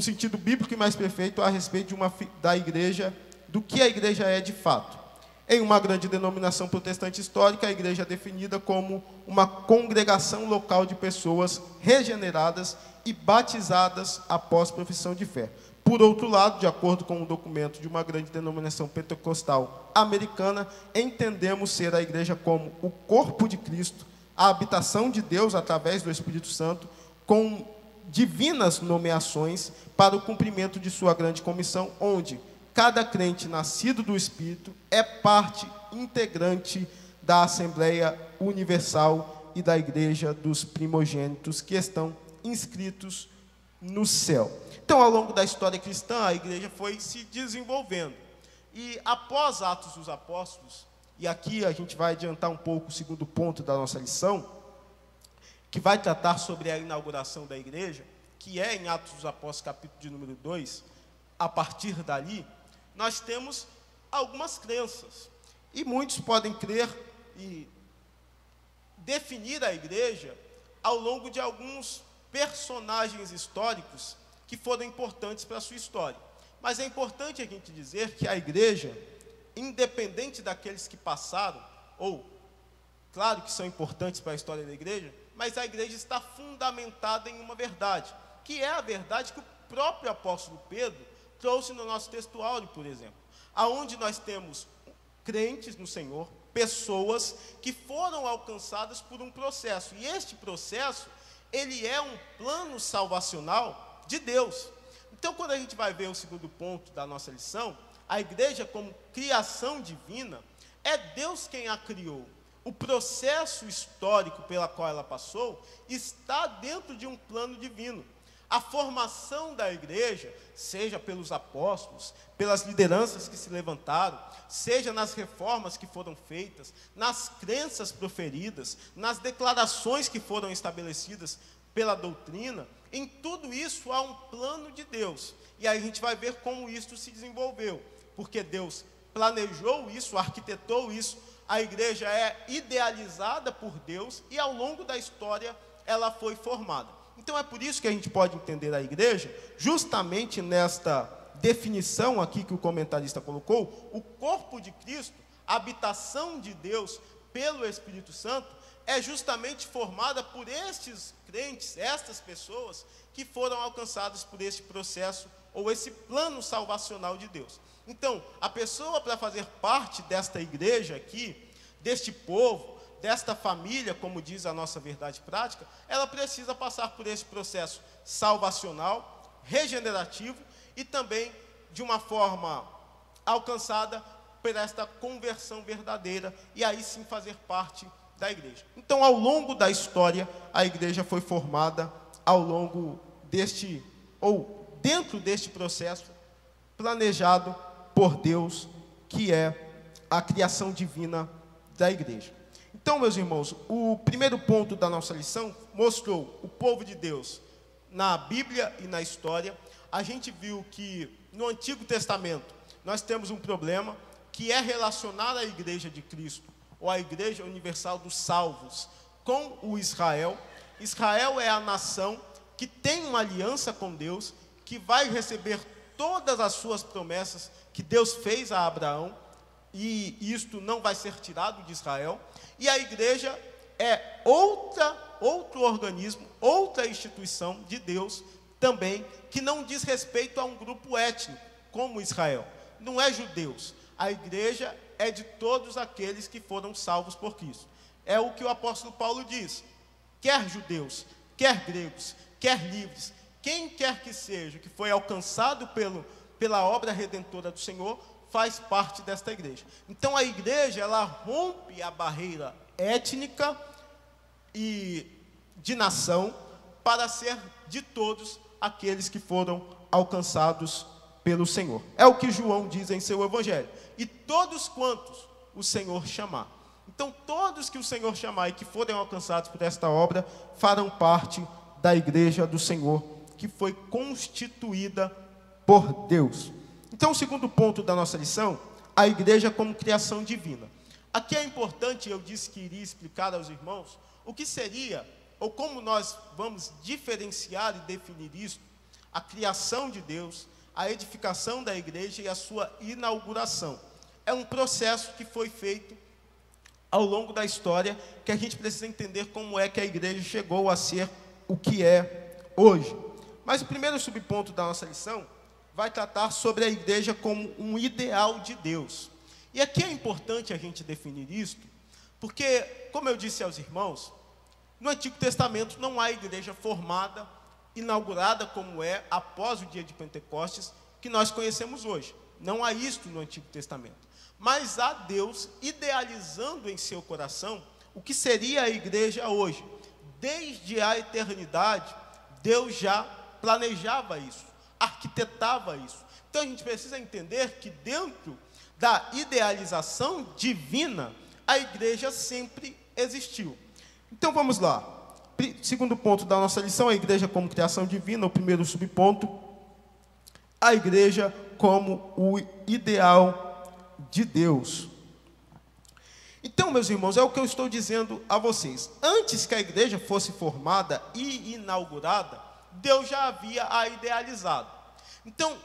sentido bíblico e mais perfeito a respeito da igreja, do que a igreja é de fato. Em uma grande denominação protestante histórica, a igreja é definida como uma congregação local de pessoas regeneradas e batizadas após profissão de fé. Por outro lado, de acordo com um documento de uma grande denominação pentecostal americana, entendemos ser a igreja como o corpo de Cristo, a habitação de Deus através do Espírito Santo, com divinas nomeações para o cumprimento de sua grande comissão, onde cada crente nascido do Espírito é parte integrante da Assembleia Universal e da Igreja dos Primogênitos que estão inscritos no céu. Então, ao longo da história cristã, a igreja foi se desenvolvendo. E após Atos dos Apóstolos, e aqui a gente vai adiantar um pouco o segundo ponto da nossa lição, que vai tratar sobre a inauguração da igreja, que é em Atos dos Apóstolos, capítulo de número 2, a partir dali, nós temos algumas crenças. E muitos podem crer e definir a igreja ao longo de alguns personagens históricos que foram importantes para a sua história. Mas é importante a gente dizer que a igreja, independente daqueles que passaram, ou, claro que são importantes para a história da igreja, mas a igreja está fundamentada em uma verdade, que é a verdade que o próprio apóstolo Pedro trouxe no nosso texto áureo, por exemplo, aonde nós temos crentes no Senhor, pessoas que foram alcançadas por um processo, e este processo, ele é um plano salvacional de Deus. Então, quando a gente vai ver o segundo ponto da nossa lição, a igreja como criação divina, é Deus quem a criou. O processo histórico pela qual ela passou está dentro de um plano divino. A formação da igreja, seja pelos apóstolos, pelas lideranças que se levantaram, seja nas reformas que foram feitas, nas crenças proferidas, nas declarações que foram estabelecidas pela doutrina, em tudo isso há um plano de Deus. E aí a gente vai ver como isso se desenvolveu, porque Deus planejou isso, arquitetou isso, a igreja é idealizada por Deus e ao longo da história ela foi formada. Então é por isso que a gente pode entender a igreja, justamente nesta definição aqui que o comentarista colocou, o corpo de Cristo, a habitação de Deus pelo Espírito Santo, é justamente formada por estes crentes, estas pessoas que foram alcançadas por este processo ou esse plano salvacional de Deus. Então, a pessoa para fazer parte desta igreja aqui, deste povo, desta família, como diz a nossa verdade prática, ela precisa passar por esse processo salvacional, regenerativo e também de uma forma alcançada por esta conversão verdadeira e aí sim fazer parte da igreja. Então, ao longo da história, a igreja foi formada ao longo deste, ou dentro deste processo planejado por Deus, que é a criação divina da igreja. Então, meus irmãos, o primeiro ponto da nossa lição mostrou o povo de Deus na Bíblia e na história. A gente viu que no Antigo Testamento nós temos um problema que é relacionar a igreja de Cristo, ou a igreja universal dos salvos, com o Israel. Israel é a nação que tem uma aliança com Deus, que vai receber todas as suas promessas que Deus fez a Abraão, e isto não vai ser tirado de Israel. E a igreja é outro organismo, outra instituição de Deus também, que não diz respeito a um grupo étnico, como Israel. Não é judeus. A igreja é de todos aqueles que foram salvos por Cristo. É o que o apóstolo Paulo diz. Quer judeus, quer gregos, quer livres, quem quer que seja, que foi alcançado pela obra redentora do Senhor, faz parte desta igreja. Então a igreja, ela rompe a barreira étnica e de nação para ser de todos aqueles que foram alcançados pelo Senhor. É o que João diz em seu evangelho. E todos quantos o Senhor chamar. Então todos que o Senhor chamar e que forem alcançados por esta obra, farão parte da igreja do Senhor, que foi constituída por Deus. Então, o segundo ponto da nossa lição, a igreja como criação divina. Aqui é importante, eu disse que iria explicar aos irmãos, o que seria, ou como nós vamos diferenciar e definir isso, a criação de Deus, a edificação da igreja e a sua inauguração. É um processo que foi feito ao longo da história, que a gente precisa entender como é que a igreja chegou a ser o que é hoje. Mas o primeiro subponto da nossa lição vai tratar sobre a igreja como um ideal de Deus. E aqui é importante a gente definir isto, porque, como eu disse aos irmãos, no Antigo Testamento não há igreja formada, inaugurada como é após o dia de Pentecostes, que nós conhecemos hoje. Não há isto no Antigo Testamento. Mas há Deus idealizando em seu coração o que seria a igreja hoje. Desde a eternidade, Deus já planejava isso, arquitetava isso. Então a gente precisa entender que dentro da idealização divina, a igreja sempre existiu. Então vamos lá. Segundo ponto da nossa lição, a igreja como criação divina. O primeiro subponto, a igreja como o ideal de Deus. Então, meus irmãos, é o que eu estou dizendo a vocês. Antes que a igreja fosse formada e inaugurada, Deus já havia a idealizado. Então,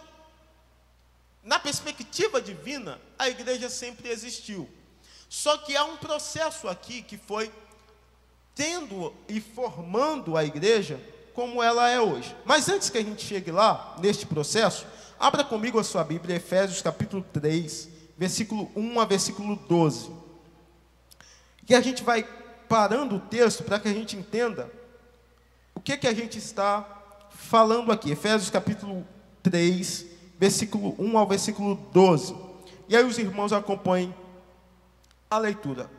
na perspectiva divina, a igreja sempre existiu. Só que há um processo aqui que foi tendo e formando a igreja como ela é hoje. Mas antes que a gente chegue lá, neste processo, abra comigo a sua Bíblia, Efésios capítulo 3, versículo 1 a versículo 12. Que a gente vai parando o texto para que a gente entenda o que a gente está falando aqui. Efésios capítulo 3, versículo 1 ao versículo 12. E aí os irmãos acompanhem a leitura.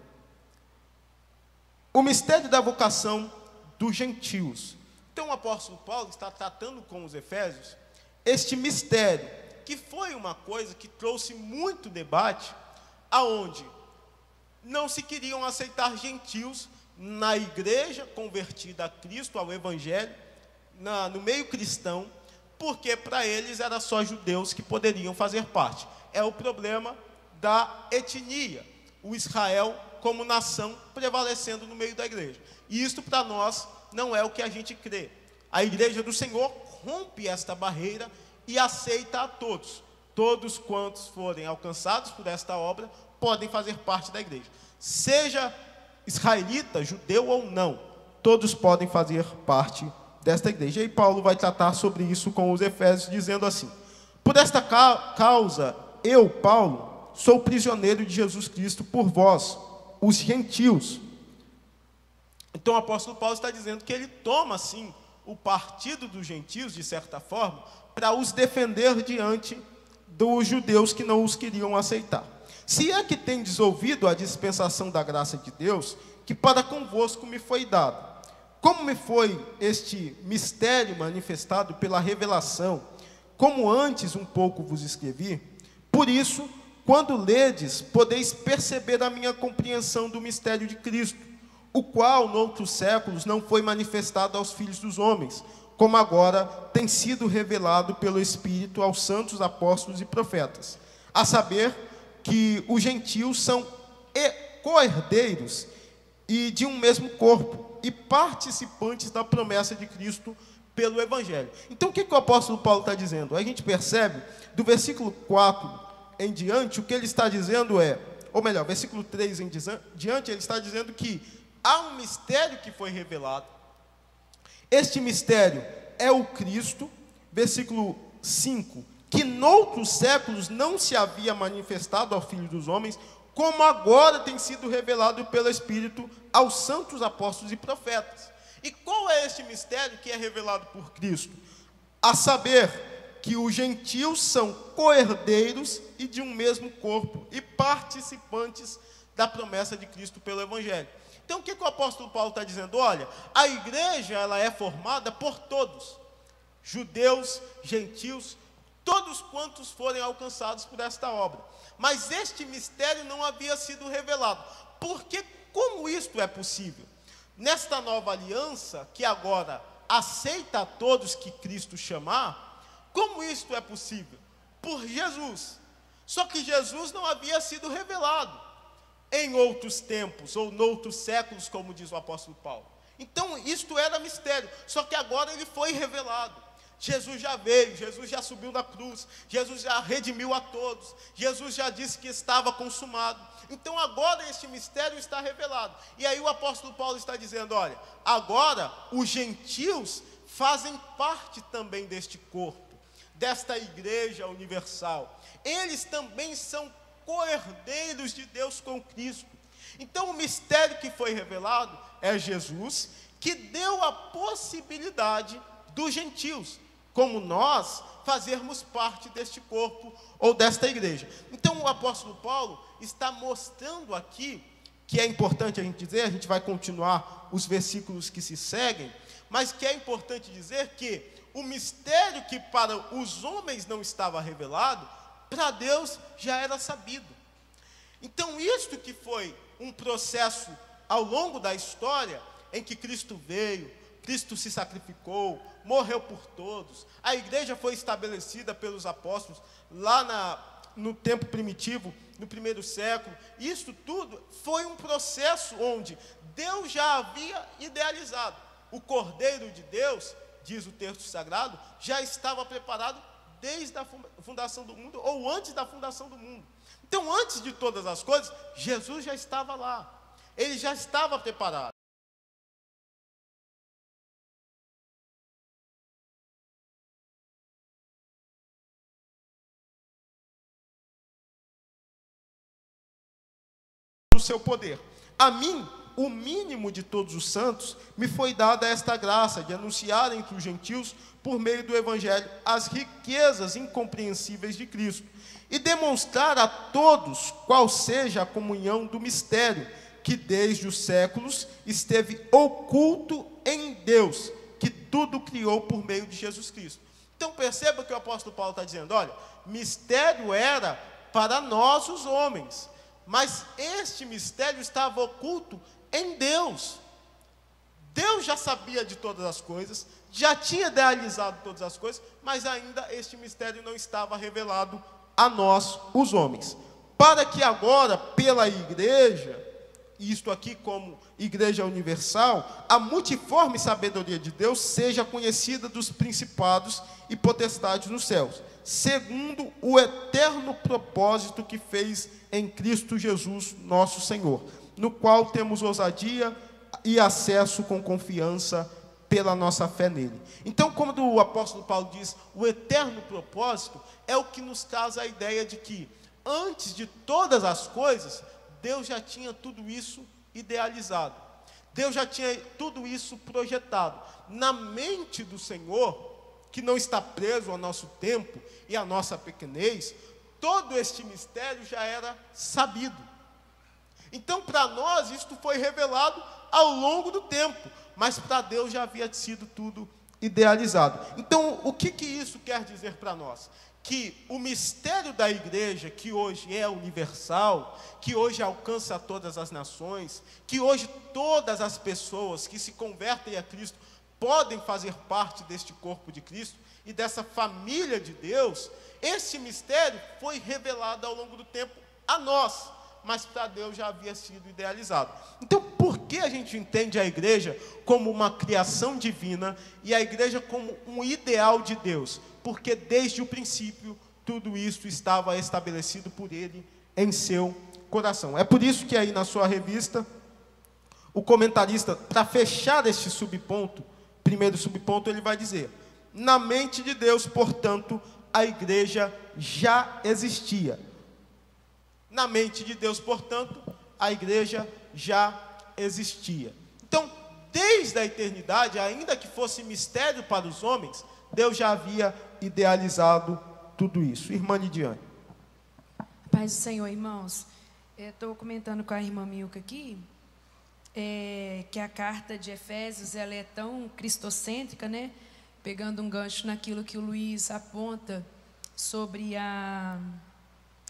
O mistério da vocação dos gentios. Então o apóstolo Paulo está tratando com os efésios este mistério, que foi uma coisa que trouxe muito debate, aonde não se queriam aceitar gentios na igreja convertida a Cristo, ao Evangelho, no meio cristão, porque para eles era só judeus que poderiam fazer parte. É o problema da etnia, o Israel como nação prevalecendo no meio da igreja. E isto para nós não é o que a gente crê. A igreja do Senhor rompe esta barreira e aceita a todos. Todos quantos forem alcançados por esta obra podem fazer parte da igreja. Seja israelita, judeu ou não, todos podem fazer parte desta igreja. E Paulo vai tratar sobre isso com os efésios, dizendo assim: por esta causa, eu, Paulo, sou prisioneiro de Jesus Cristo por vós, os gentios. Então o apóstolo Paulo está dizendo que ele toma, sim, o partido dos gentios, de certa forma, para os defender diante dos judeus que não os queriam aceitar. Se é que tendes ouvido a dispensação da graça de Deus, que para convosco me foi dado. Como me foi este mistério manifestado pela revelação, como antes um pouco vos escrevi, por isso, quando ledes, podeis perceber a minha compreensão do mistério de Cristo, o qual, noutros séculos, não foi manifestado aos filhos dos homens, como agora tem sido revelado pelo Espírito aos santos apóstolos e profetas, a saber que os gentios são co-herdeiros e de um mesmo corpo, e participantes da promessa de Cristo pelo Evangelho. Então o que o apóstolo Paulo está dizendo? A gente percebe, do versículo 4 em diante, o que ele está dizendo é, ou melhor, versículo 3 em diante, ele está dizendo que há um mistério que foi revelado. Este mistério é o Cristo, versículo 5, que noutros séculos não se havia manifestado ao Filho dos homens, como agora tem sido revelado pelo Espírito aos santos apóstolos e profetas. E qual é este mistério que é revelado por Cristo? A saber que os gentios são co-herdeiros e de um mesmo corpo, e participantes da promessa de Cristo pelo Evangelho. Então o que o apóstolo Paulo está dizendo? Olha, a igreja ela é formada por todos, judeus, gentios, todos quantos forem alcançados por esta obra. Mas este mistério não havia sido revelado. Porque como isto é possível? Nesta nova aliança, que agora aceita a todos que Cristo chamar, como isto é possível? Por Jesus. Só que Jesus não havia sido revelado em outros tempos, ou noutros séculos, como diz o apóstolo Paulo. Então, isto era mistério, só que agora ele foi revelado. Jesus já veio, Jesus já subiu na cruz, Jesus já redimiu a todos, Jesus já disse que estava consumado. Então agora este mistério está revelado. E aí o apóstolo Paulo está dizendo, olha, agora os gentios fazem parte também deste corpo, desta igreja universal. Eles também são co-herdeiros de Deus com Cristo. Então o mistério que foi revelado é Jesus, que deu a possibilidade dos gentios, como nós, fazermos parte deste corpo ou desta igreja. Então o apóstolo Paulo está mostrando aqui, que é importante a gente dizer, a gente vai continuar os versículos que se seguem, mas que é importante dizer que o mistério que para os homens não estava revelado, para Deus já era sabido. Então isto que foi um processo ao longo da história, em que Cristo veio, Cristo se sacrificou, morreu por todos, a igreja foi estabelecida pelos apóstolos lá no tempo primitivo, no primeiro século. Isso tudo foi um processo onde Deus já havia idealizado. O Cordeiro de Deus, diz o texto sagrado, já estava preparado desde a fundação do mundo, ou antes da fundação do mundo. Então, antes de todas as coisas, Jesus já estava lá, ele já estava preparado. O seu poder. A mim o mínimo de todos os santos, me foi dada esta graça de anunciar entre os gentios, por meio do Evangelho, as riquezas incompreensíveis de Cristo, e demonstrar a todos qual seja a comunhão do mistério, que desde os séculos esteve oculto em Deus, que tudo criou por meio de Jesus Cristo. Então perceba que o apóstolo Paulo está dizendo, olha, mistério era para nós os homens, mas este mistério estava oculto em Deus. Deus já sabia de todas as coisas, já tinha idealizado todas as coisas, mas ainda este mistério não estava revelado a nós, os homens. Para que agora, pela igreja, isto aqui como igreja universal, a multiforme sabedoria de Deus seja conhecida dos principados e potestades nos céus, segundo o eterno propósito que fez em Cristo Jesus, nosso Senhor, no qual temos ousadia e acesso com confiança pela nossa fé nele. Então, quando o apóstolo Paulo diz o eterno propósito, é o que nos traz a ideia de que, antes de todas as coisas, Deus já tinha tudo isso idealizado. Deus já tinha tudo isso projetado. Na mente do Senhor, que não está preso ao nosso tempo e à nossa pequenez, todo este mistério já era sabido. Então, para nós, isto foi revelado ao longo do tempo, mas para Deus já havia sido tudo idealizado. Então, o que isso quer dizer para nós? Que o mistério da igreja, que hoje é universal, que hoje alcança todas as nações, que hoje todas as pessoas que se convertem a Cristo podem fazer parte deste corpo de Cristo e dessa família de Deus, esse mistério foi revelado ao longo do tempo a nós, mas para Deus já havia sido idealizado. Então, por que a gente entende a igreja como uma criação divina e a igreja como um ideal de Deus? Porque desde o princípio, tudo isso estava estabelecido por Ele em seu coração. É por isso que aí na sua revista, o comentarista, para fechar este subponto, primeiro subponto, ele vai dizer: na mente de Deus, portanto, a igreja já existia. Na mente de Deus, portanto, a igreja já existia. Então, desde a eternidade, ainda que fosse mistério para os homens, Deus já havia idealizado tudo isso. Irmã Lidiane. Paz do Senhor, irmãos. Estou comentando com a irmã Milka aqui, que a carta de Efésios ela é tão cristocêntrica, né? Pegando um gancho naquilo que o Luiz aponta sobre a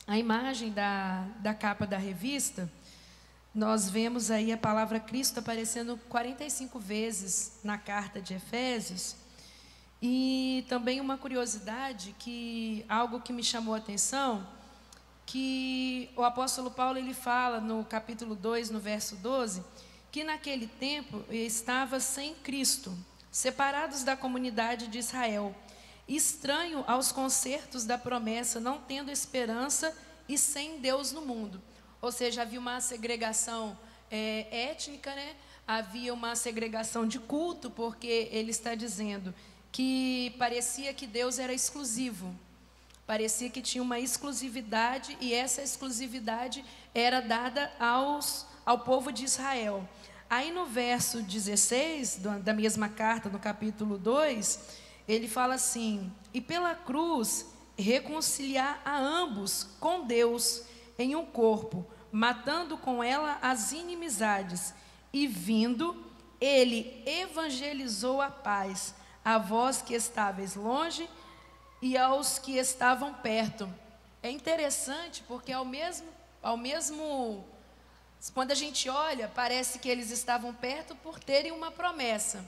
imagem da capa da revista, nós vemos aí a palavra Cristo aparecendo 45 vezes na carta de Efésios. E também uma curiosidade, algo que me chamou a atenção, que o apóstolo Paulo ele fala no capítulo 2, no verso 12, que naquele tempo estava sem Cristo, separados da comunidade de Israel, estranho aos concertos da promessa, não tendo esperança e sem Deus no mundo. Ou seja, havia uma segregação étnica, né? Havia uma segregação de culto, porque ele está dizendo que parecia que Deus era exclusivo, parecia que tinha uma exclusividade, e essa exclusividade era dada ao povo de Israel. Aí no verso 16 da mesma carta, no capítulo 2, ele fala assim: e pela cruz reconciliar a ambos com Deus em um corpo, matando com ela as inimizades, e vindo, ele evangelizou a paz a vós que estáveis longe e aos que estavam perto. É interessante porque ao mesmo quando a gente olha, parece que eles estavam perto por terem uma promessa,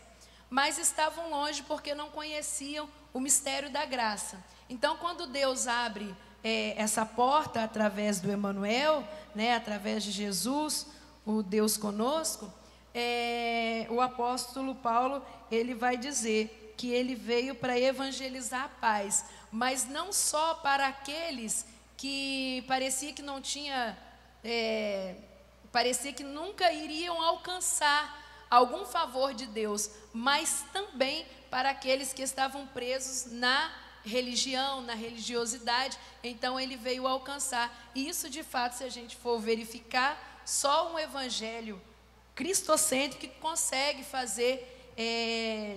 mas estavam longe porque não conheciam o mistério da graça. Então, quando Deus abre essa porta através do Emanuel, né, através de Jesus, o Deus conosco, o apóstolo Paulo ele vai dizer que ele veio para evangelizar a paz, mas não só para aqueles que parecia que não tinha, parecia que nunca iriam alcançar algum favor de Deus, mas também para aqueles que estavam presos na religião, na religiosidade. Então ele veio alcançar. E isso de fato, se a gente for verificar, só um evangelho cristocêntrico que consegue fazer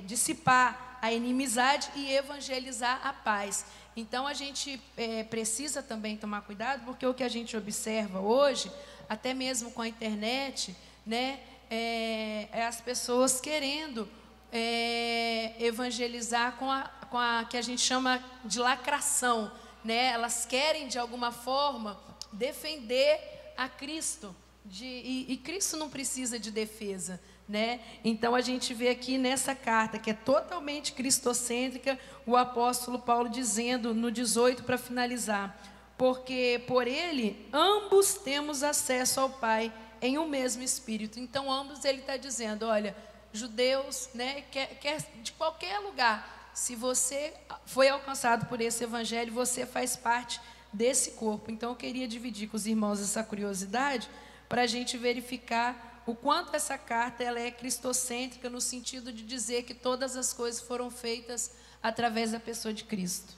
dissipar a inimizade e evangelizar a paz. Então a gente precisa também tomar cuidado, porque o que a gente observa hoje, até mesmo com a internet, né, as pessoas querendo evangelizar com a que a gente chama de lacração, né? Elas querem de alguma forma defender a Cristo, e Cristo não precisa de defesa, né? Então a gente vê aqui nessa carta, que é totalmente cristocêntrica, o apóstolo Paulo dizendo no 18, para finalizar: porque por ele ambos temos acesso ao Pai em um mesmo Espírito. Então ambos, ele está dizendo, olha, judeus, né, quer de qualquer lugar, se você foi alcançado por esse evangelho, você faz parte desse corpo. Então eu queria dividir com os irmãos essa curiosidade, para a gente verificar o quanto essa carta ela é cristocêntrica, no sentido de dizer que todas as coisas foram feitas através da pessoa de Cristo.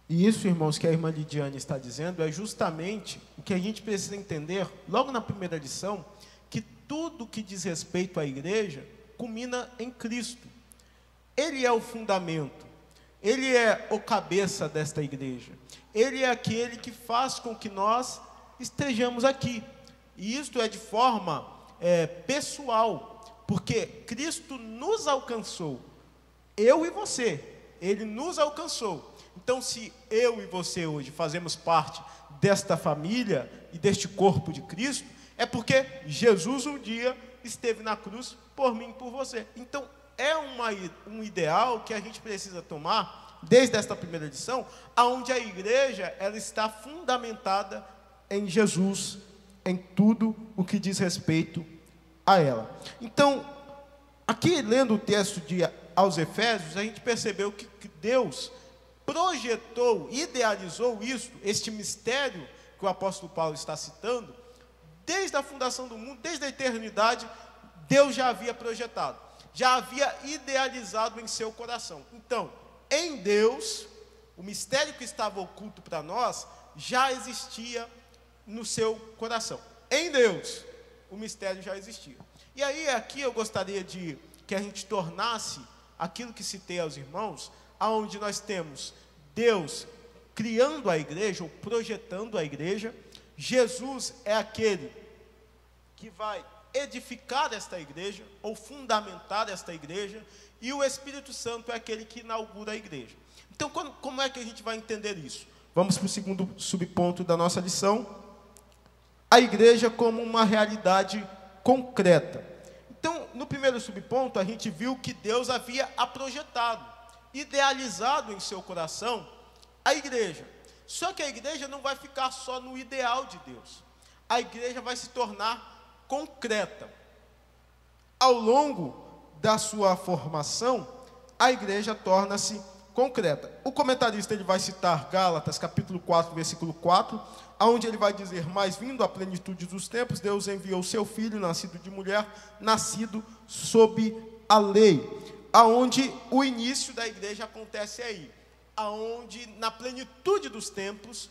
E isso, irmãos, que a irmã Lidiane está dizendo, é justamente o que a gente precisa entender, logo na primeira lição, que tudo que diz respeito à igreja, culmina em Cristo. Ele é o fundamento, ele é o cabeça desta igreja, ele é aquele que faz com que nós estejamos aqui. E isto é de forma pessoal, porque Cristo nos alcançou, eu e você, ele nos alcançou. Então, se eu e você hoje fazemos parte desta família e deste corpo de Cristo, é porque Jesus um dia esteve na cruz por mim e por você. Então, é um ideal que a gente precisa tomar, desde esta primeira lição, onde a igreja ela está fundamentada em Jesus, em tudo o que diz respeito a ela. Então, aqui lendo o texto aos Efésios, a gente percebeu que Deus projetou, idealizou isso, este mistério que o apóstolo Paulo está citando, desde a fundação do mundo, desde a eternidade, Deus já havia projetado, já havia idealizado em seu coração. Então, em Deus, o mistério que estava oculto para nós, já existia no seu coração. Em Deus, o mistério já existia. E aí, aqui eu gostaria de que a gente tornasse aquilo que citei aos irmãos, aonde nós temos Deus criando a igreja, ou projetando a igreja. Jesus é aquele que vai edificar esta igreja, ou fundamentar esta igreja, e o Espírito Santo é aquele que inaugura a igreja. Então, como é que a gente vai entender isso? Vamos para o segundo subponto da nossa lição: a igreja como uma realidade concreta. Então, no primeiro subponto, a gente viu que Deus havia projetado, idealizado em seu coração a igreja. Só que a igreja não vai ficar só no ideal de Deus. A igreja vai se tornar concreta. Ao longo da sua formação, a igreja torna-se concreta. O comentarista ele vai citar Gálatas, capítulo 4, versículo 4, onde ele vai dizer: mas vindo à plenitude dos tempos, Deus enviou o seu Filho, nascido de mulher, nascido sob a lei. Aonde o início da igreja acontece aí, aonde na plenitude dos tempos,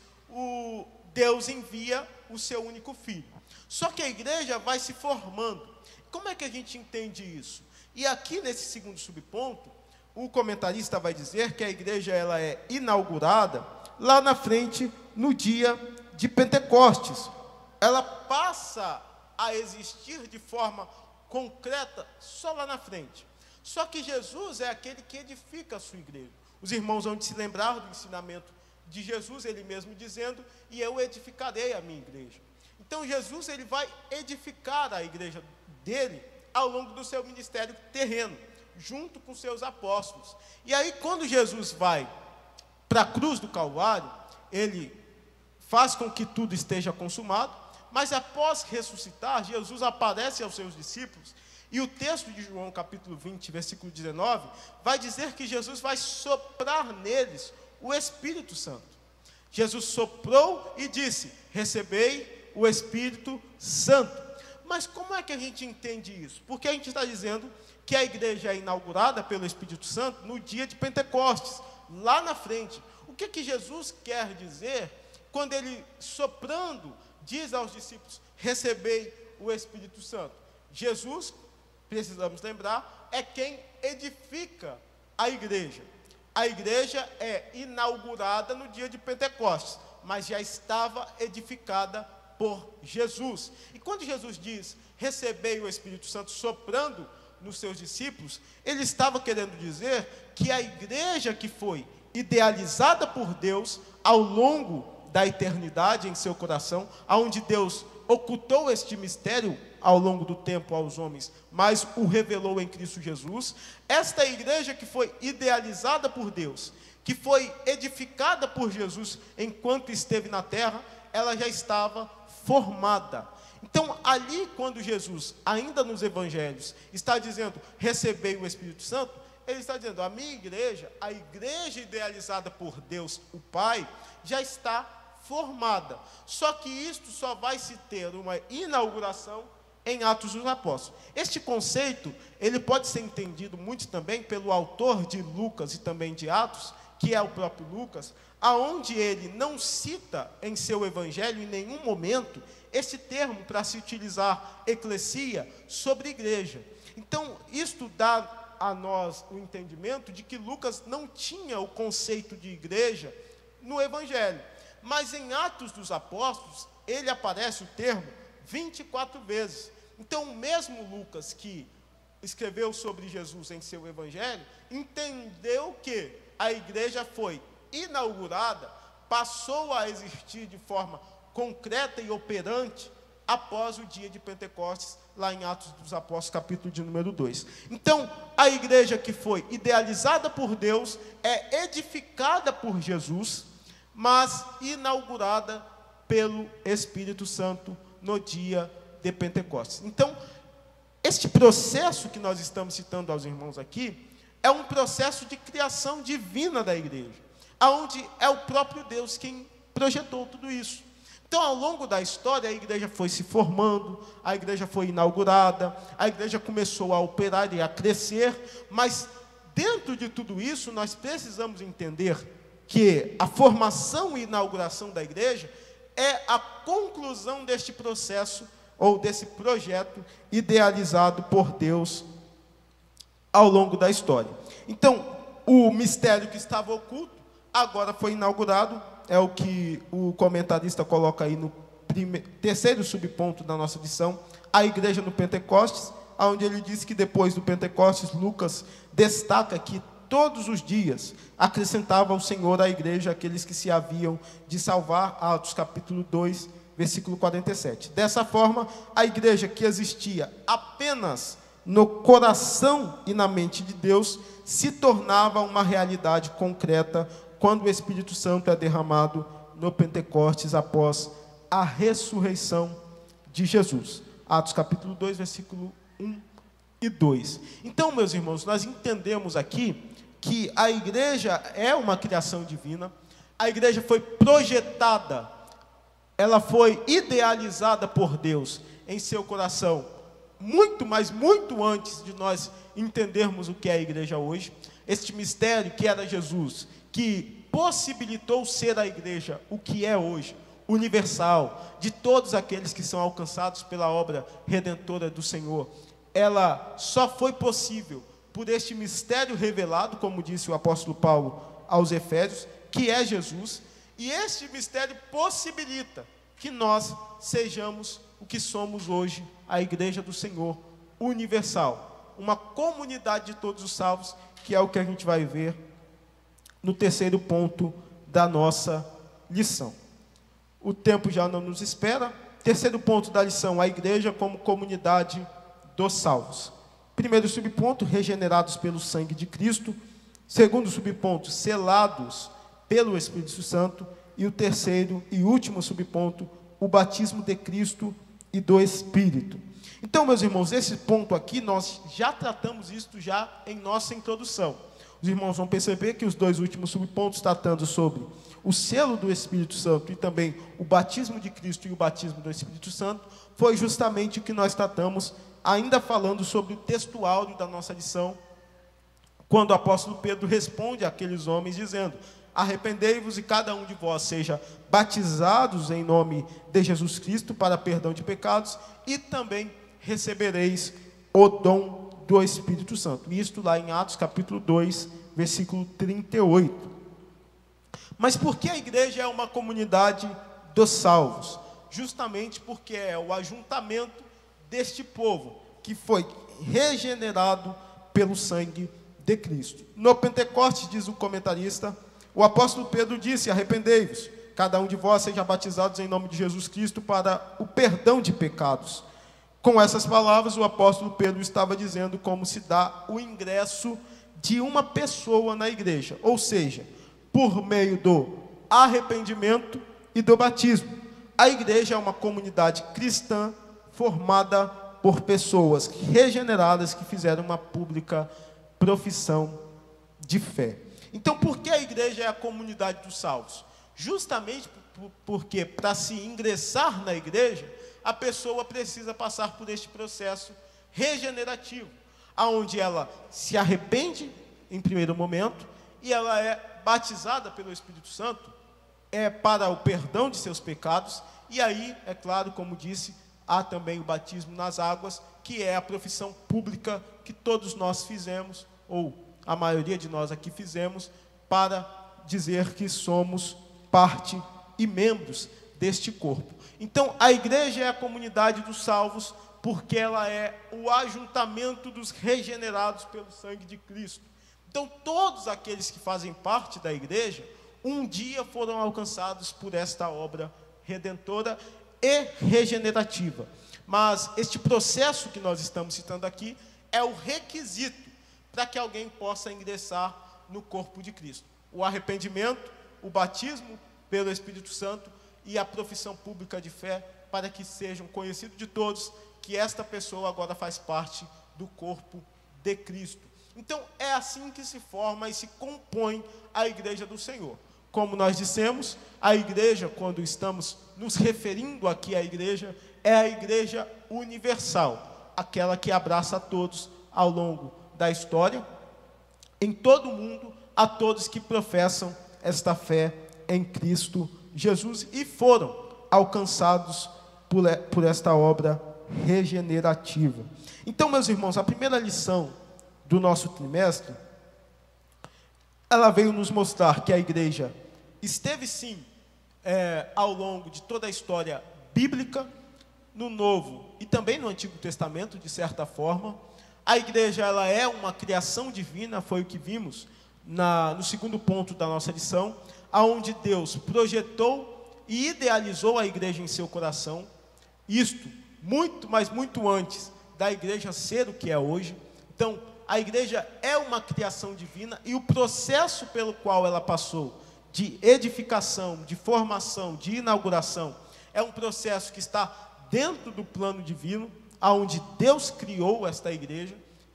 Deus envia o seu único Filho. Só que a igreja vai se formando. Como é que a gente entende isso? E aqui nesse segundo subponto, o comentarista vai dizer que a igreja ela é inaugurada lá na frente, no dia de Pentecostes. Ela passa a existir de forma concreta só lá na frente. Só que Jesus é aquele que edifica a sua igreja. Os irmãos vão se lembrar do ensinamento de Jesus, ele mesmo dizendo: e eu edificarei a minha igreja. Então Jesus ele vai edificar a igreja dele ao longo do seu ministério terreno, junto com seus apóstolos. E aí, quando Jesus vai para a cruz do Calvário, ele faz com que tudo esteja consumado, mas após ressuscitar, Jesus aparece aos seus discípulos, e o texto de João, capítulo 20, versículo 19, vai dizer que Jesus vai soprar neles o Espírito Santo. Jesus soprou e disse: recebei o Espírito Santo. Mas como é que a gente entende isso? Porque a gente está dizendo que a igreja é inaugurada pelo Espírito Santo no dia de Pentecostes, lá na frente. O que Jesus quer dizer quando ele, soprando, diz aos discípulos: recebei o Espírito Santo? Jesus, precisamos lembrar, é quem edifica a igreja. A igreja é inaugurada no dia de Pentecostes, mas já estava edificada por Jesus. E quando Jesus diz, recebei o Espírito Santo soprando nos seus discípulos, ele estava querendo dizer que a igreja que foi idealizada por Deus ao longo da eternidade em seu coração, aonde Deus ocultou este mistério ao longo do tempo aos homens, mas o revelou em Cristo Jesus. Esta igreja que foi idealizada por Deus, que foi edificada por Jesus enquanto esteve na terra, ela já estava formada. Então, ali, quando Jesus, ainda nos evangelhos, está dizendo, recebei o Espírito Santo, ele está dizendo, a minha igreja, a igreja idealizada por Deus, o Pai, já está formada. Só que isto só vai se ter uma inauguração em Atos dos Apóstolos. Este conceito, ele pode ser entendido muito também pelo autor de Lucas e também de Atos, que é o próprio Lucas, aonde ele não cita em seu evangelho em nenhum momento esse termo para se utilizar eclesia sobre igreja. Então, isto dá a nós o entendimento de que Lucas não tinha o conceito de igreja no evangelho. Mas em Atos dos Apóstolos, ele aparece o termo 24 vezes. Então, o mesmo Lucas que escreveu sobre Jesus em seu evangelho, entendeu que a igreja foi inaugurada, passou a existir de forma concreta e operante após o dia de Pentecostes, lá em Atos dos Apóstolos, capítulo de número 2. Então, a igreja que foi idealizada por Deus, é edificada por Jesus, mas inaugurada pelo Espírito Santo no dia de Pentecostes. Então, este processo que nós estamos citando aos irmãos aqui, é um processo de criação divina da igreja, onde é o próprio Deus quem projetou tudo isso. Então, ao longo da história, a igreja foi se formando, a igreja foi inaugurada, a igreja começou a operar e a crescer, mas dentro de tudo isso, nós precisamos entender que a formação e inauguração da igreja é a conclusão deste processo, ou desse projeto idealizado por Deus ao longo da história. Então, o mistério que estava oculto, agora foi inaugurado, é o que o comentarista coloca aí no terceiro subponto da nossa lição, a igreja no Pentecostes, onde ele diz que depois do Pentecostes, Lucas destaca que todos os dias acrescentava ao Senhor à igreja aqueles que se haviam de salvar, Atos capítulo 2, versículo 47. Dessa forma, a igreja que existia apenas no coração e na mente de Deus, se tornava uma realidade concreta quando o Espírito Santo é derramado no Pentecostes após a ressurreição de Jesus. Atos capítulo 2, versículo 1 e 2. Então, meus irmãos, nós entendemos aqui que a igreja é uma criação divina, a igreja foi projetada, ela foi idealizada por Deus em seu coração, muito, mas muito antes de nós entendermos o que é a igreja hoje. Este mistério que era Jesus, que possibilitou ser a igreja o que é hoje, universal, de todos aqueles que são alcançados pela obra redentora do Senhor, ela só foi possível por este mistério revelado, como disse o apóstolo Paulo aos Efésios, que é Jesus, e este mistério possibilita que nós sejamos o que somos hoje, a igreja do Senhor, universal, uma comunidade de todos os salvos, que é o que a gente vai ver no terceiro ponto da nossa lição. O tempo já não nos espera. Terceiro ponto da lição, a igreja como comunidade dos salvos. Primeiro subponto, regenerados pelo sangue de Cristo. Segundo subponto, selados pelo Espírito Santo. E o terceiro e último subponto, o batismo de Cristo e do Espírito. Então, meus irmãos, esse ponto aqui, nós já tratamos isto já em nossa introdução. Os irmãos vão perceber que os dois últimos subpontos, tratando sobre o selo do Espírito Santo e também o batismo de Cristo e o batismo do Espírito Santo, foi justamente o que nós tratamos, ainda falando sobre o texto áureo da nossa lição, quando o apóstolo Pedro responde àqueles homens dizendo: arrependei-vos e cada um de vós seja batizados em nome de Jesus Cristo para perdão de pecados e também recebereis o dom do Espírito Santo. Isto lá em Atos capítulo 2, versículo 38. Mas por que a igreja é uma comunidade dos salvos? Justamente porque é o ajuntamento deste povo que foi regenerado pelo sangue de Cristo. No Pentecostes, diz o comentarista, o apóstolo Pedro disse: arrependei-vos, cada um de vós seja batizados em nome de Jesus Cristo para o perdão de pecados. Com essas palavras, o apóstolo Pedro estava dizendo como se dá o ingresso de uma pessoa na igreja, ou seja, por meio do arrependimento e do batismo. A igreja é uma comunidade cristã formada por pessoas regeneradas que fizeram uma pública profissão de fé. Então, por que a igreja é a comunidade dos salvos? Justamente porque, para se ingressar na igreja, a pessoa precisa passar por este processo regenerativo, onde ela se arrepende em primeiro momento e ela é batizada pelo Espírito Santo para o perdão de seus pecados. E aí, é claro, como disse, há também o batismo nas águas, que é a profissão pública que todos nós fizemos, ou a maioria de nós aqui fizemos, para dizer que somos parte e membros deste corpo. Então, a igreja é a comunidade dos salvos, porque ela é o ajuntamento dos regenerados pelo sangue de Cristo. Então, todos aqueles que fazem parte da igreja, um dia foram alcançados por esta obra redentora e regenerativa. Mas este processo que nós estamos citando aqui é o requisito para que alguém possa ingressar no corpo de Cristo. O arrependimento, o batismo pelo Espírito Santo e a profissão pública de fé, para que sejam conhecidos de todos que esta pessoa agora faz parte do corpo de Cristo. Então, é assim que se forma e se compõe a igreja do Senhor. Como nós dissemos, a igreja, quando estamos nos referindo aqui à igreja, é a igreja universal, aquela que abraça a todos ao longo da história, em todo o mundo, a todos que professam esta fé em Cristo Jesus e foram alcançados por esta obra regenerativa. Então, meus irmãos, a primeira lição do nosso trimestre, ela veio nos mostrar que a igreja esteve sim, ao longo de toda a história bíblica, no Novo e também no Antigo Testamento, de certa forma. A igreja, ela é uma criação divina, foi o que vimos no segundo ponto da nossa lição, aonde Deus projetou e idealizou a igreja em seu coração, isto muito, mas muito antes da igreja ser o que é hoje. Então, a igreja é uma criação divina e o processo pelo qual ela passou, de edificação, de formação, de inauguração, é um processo que está dentro do plano divino, aonde Deus criou esta igreja.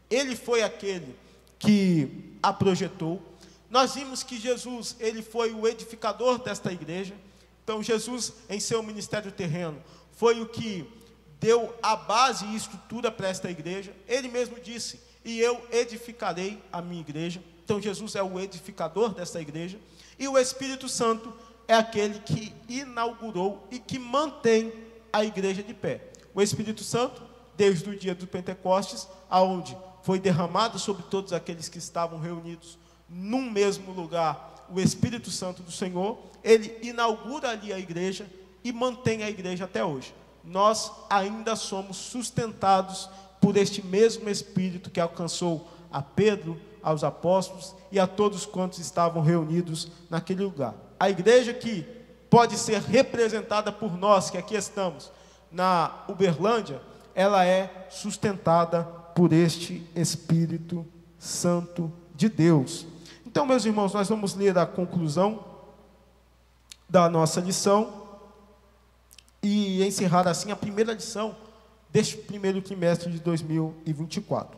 Ele foi aquele que a projetou. Nós vimos que Jesus, ele foi o edificador desta igreja. Então, Jesus, em seu ministério terreno, foi o que deu a base e estrutura para esta igreja. Ele mesmo disse: e eu edificarei a minha igreja. Então, Jesus é o edificador desta igreja. E o Espírito Santo é aquele que inaugurou e que mantém a igreja de pé. O Espírito Santo, desde o dia do Pentecostes, aonde foi derramado sobre todos aqueles que estavam reunidos num mesmo lugar, o Espírito Santo do Senhor, ele inaugura ali a igreja e mantém a igreja até hoje. Nós ainda somos sustentados por este mesmo Espírito que alcançou a Pedro, aos apóstolos e a todos quantos estavam reunidos naquele lugar. A igreja que pode ser representada por nós, que aqui estamos na Uberlândia, ela é sustentada por este Espírito Santo de Deus. Então, meus irmãos, nós vamos ler a conclusão da nossa lição e encerrar assim a primeira lição deste primeiro trimestre de 2024.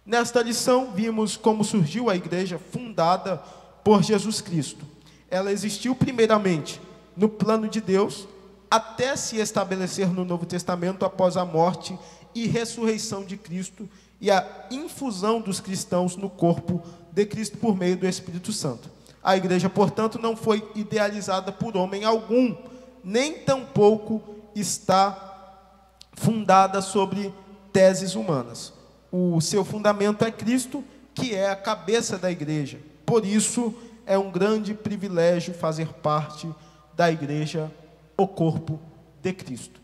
Nesta lição, vimos como surgiu a igreja fundada por Jesus Cristo. Ela existiu primeiramente no plano de Deus, até se estabelecer no Novo Testamento após a morte e ressurreição de Cristo e a infusão dos cristãos no corpo de Cristo por meio do Espírito Santo. A igreja, portanto, não foi idealizada por homem algum, nem tampouco está fundada sobre teses humanas. O seu fundamento é Cristo, que é a cabeça da igreja. Por isso, é um grande privilégio fazer parte da igreja, o corpo de Cristo.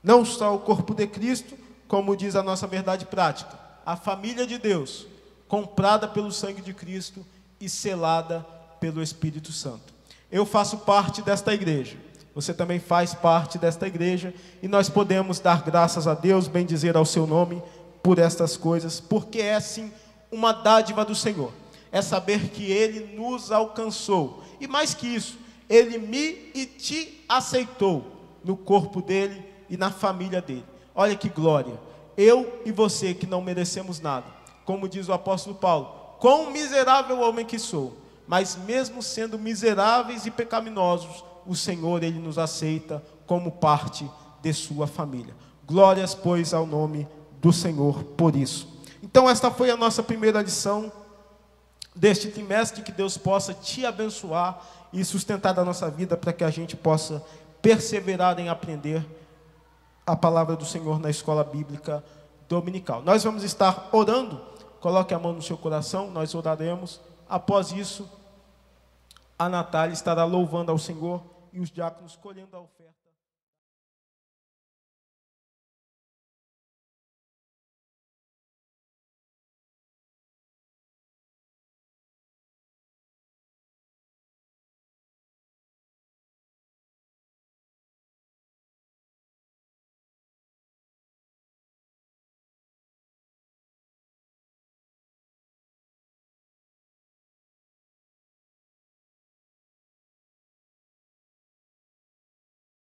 Não só o corpo de Cristo, como diz a nossa verdade prática, a família de Deus, comprada pelo sangue de Cristo e selada pelo Espírito Santo. Eu faço parte desta igreja, você também faz parte desta igreja, e nós podemos dar graças a Deus, bendizer ao seu nome por estas coisas, porque é sim uma dádiva do Senhor, é saber que Ele nos alcançou, e mais que isso, Ele me e te aceitou no corpo dEle e na família dEle. Olha que glória, eu e você que não merecemos nada, como diz o apóstolo Paulo, quão miserável homem que sou, mas mesmo sendo miseráveis e pecaminosos, o Senhor, Ele nos aceita como parte de sua família. Glórias, pois, ao nome do Senhor por isso. Então, esta foi a nossa primeira lição deste trimestre, que Deus possa te abençoar e sustentar a nossa vida, para que a gente possa perseverar em aprender a palavra do Senhor na escola bíblica dominical. Nós vamos estar orando, coloque a mão no seu coração, nós oraremos. Após isso, a Natália estará louvando ao Senhor e os diáconos colhendo a oferta.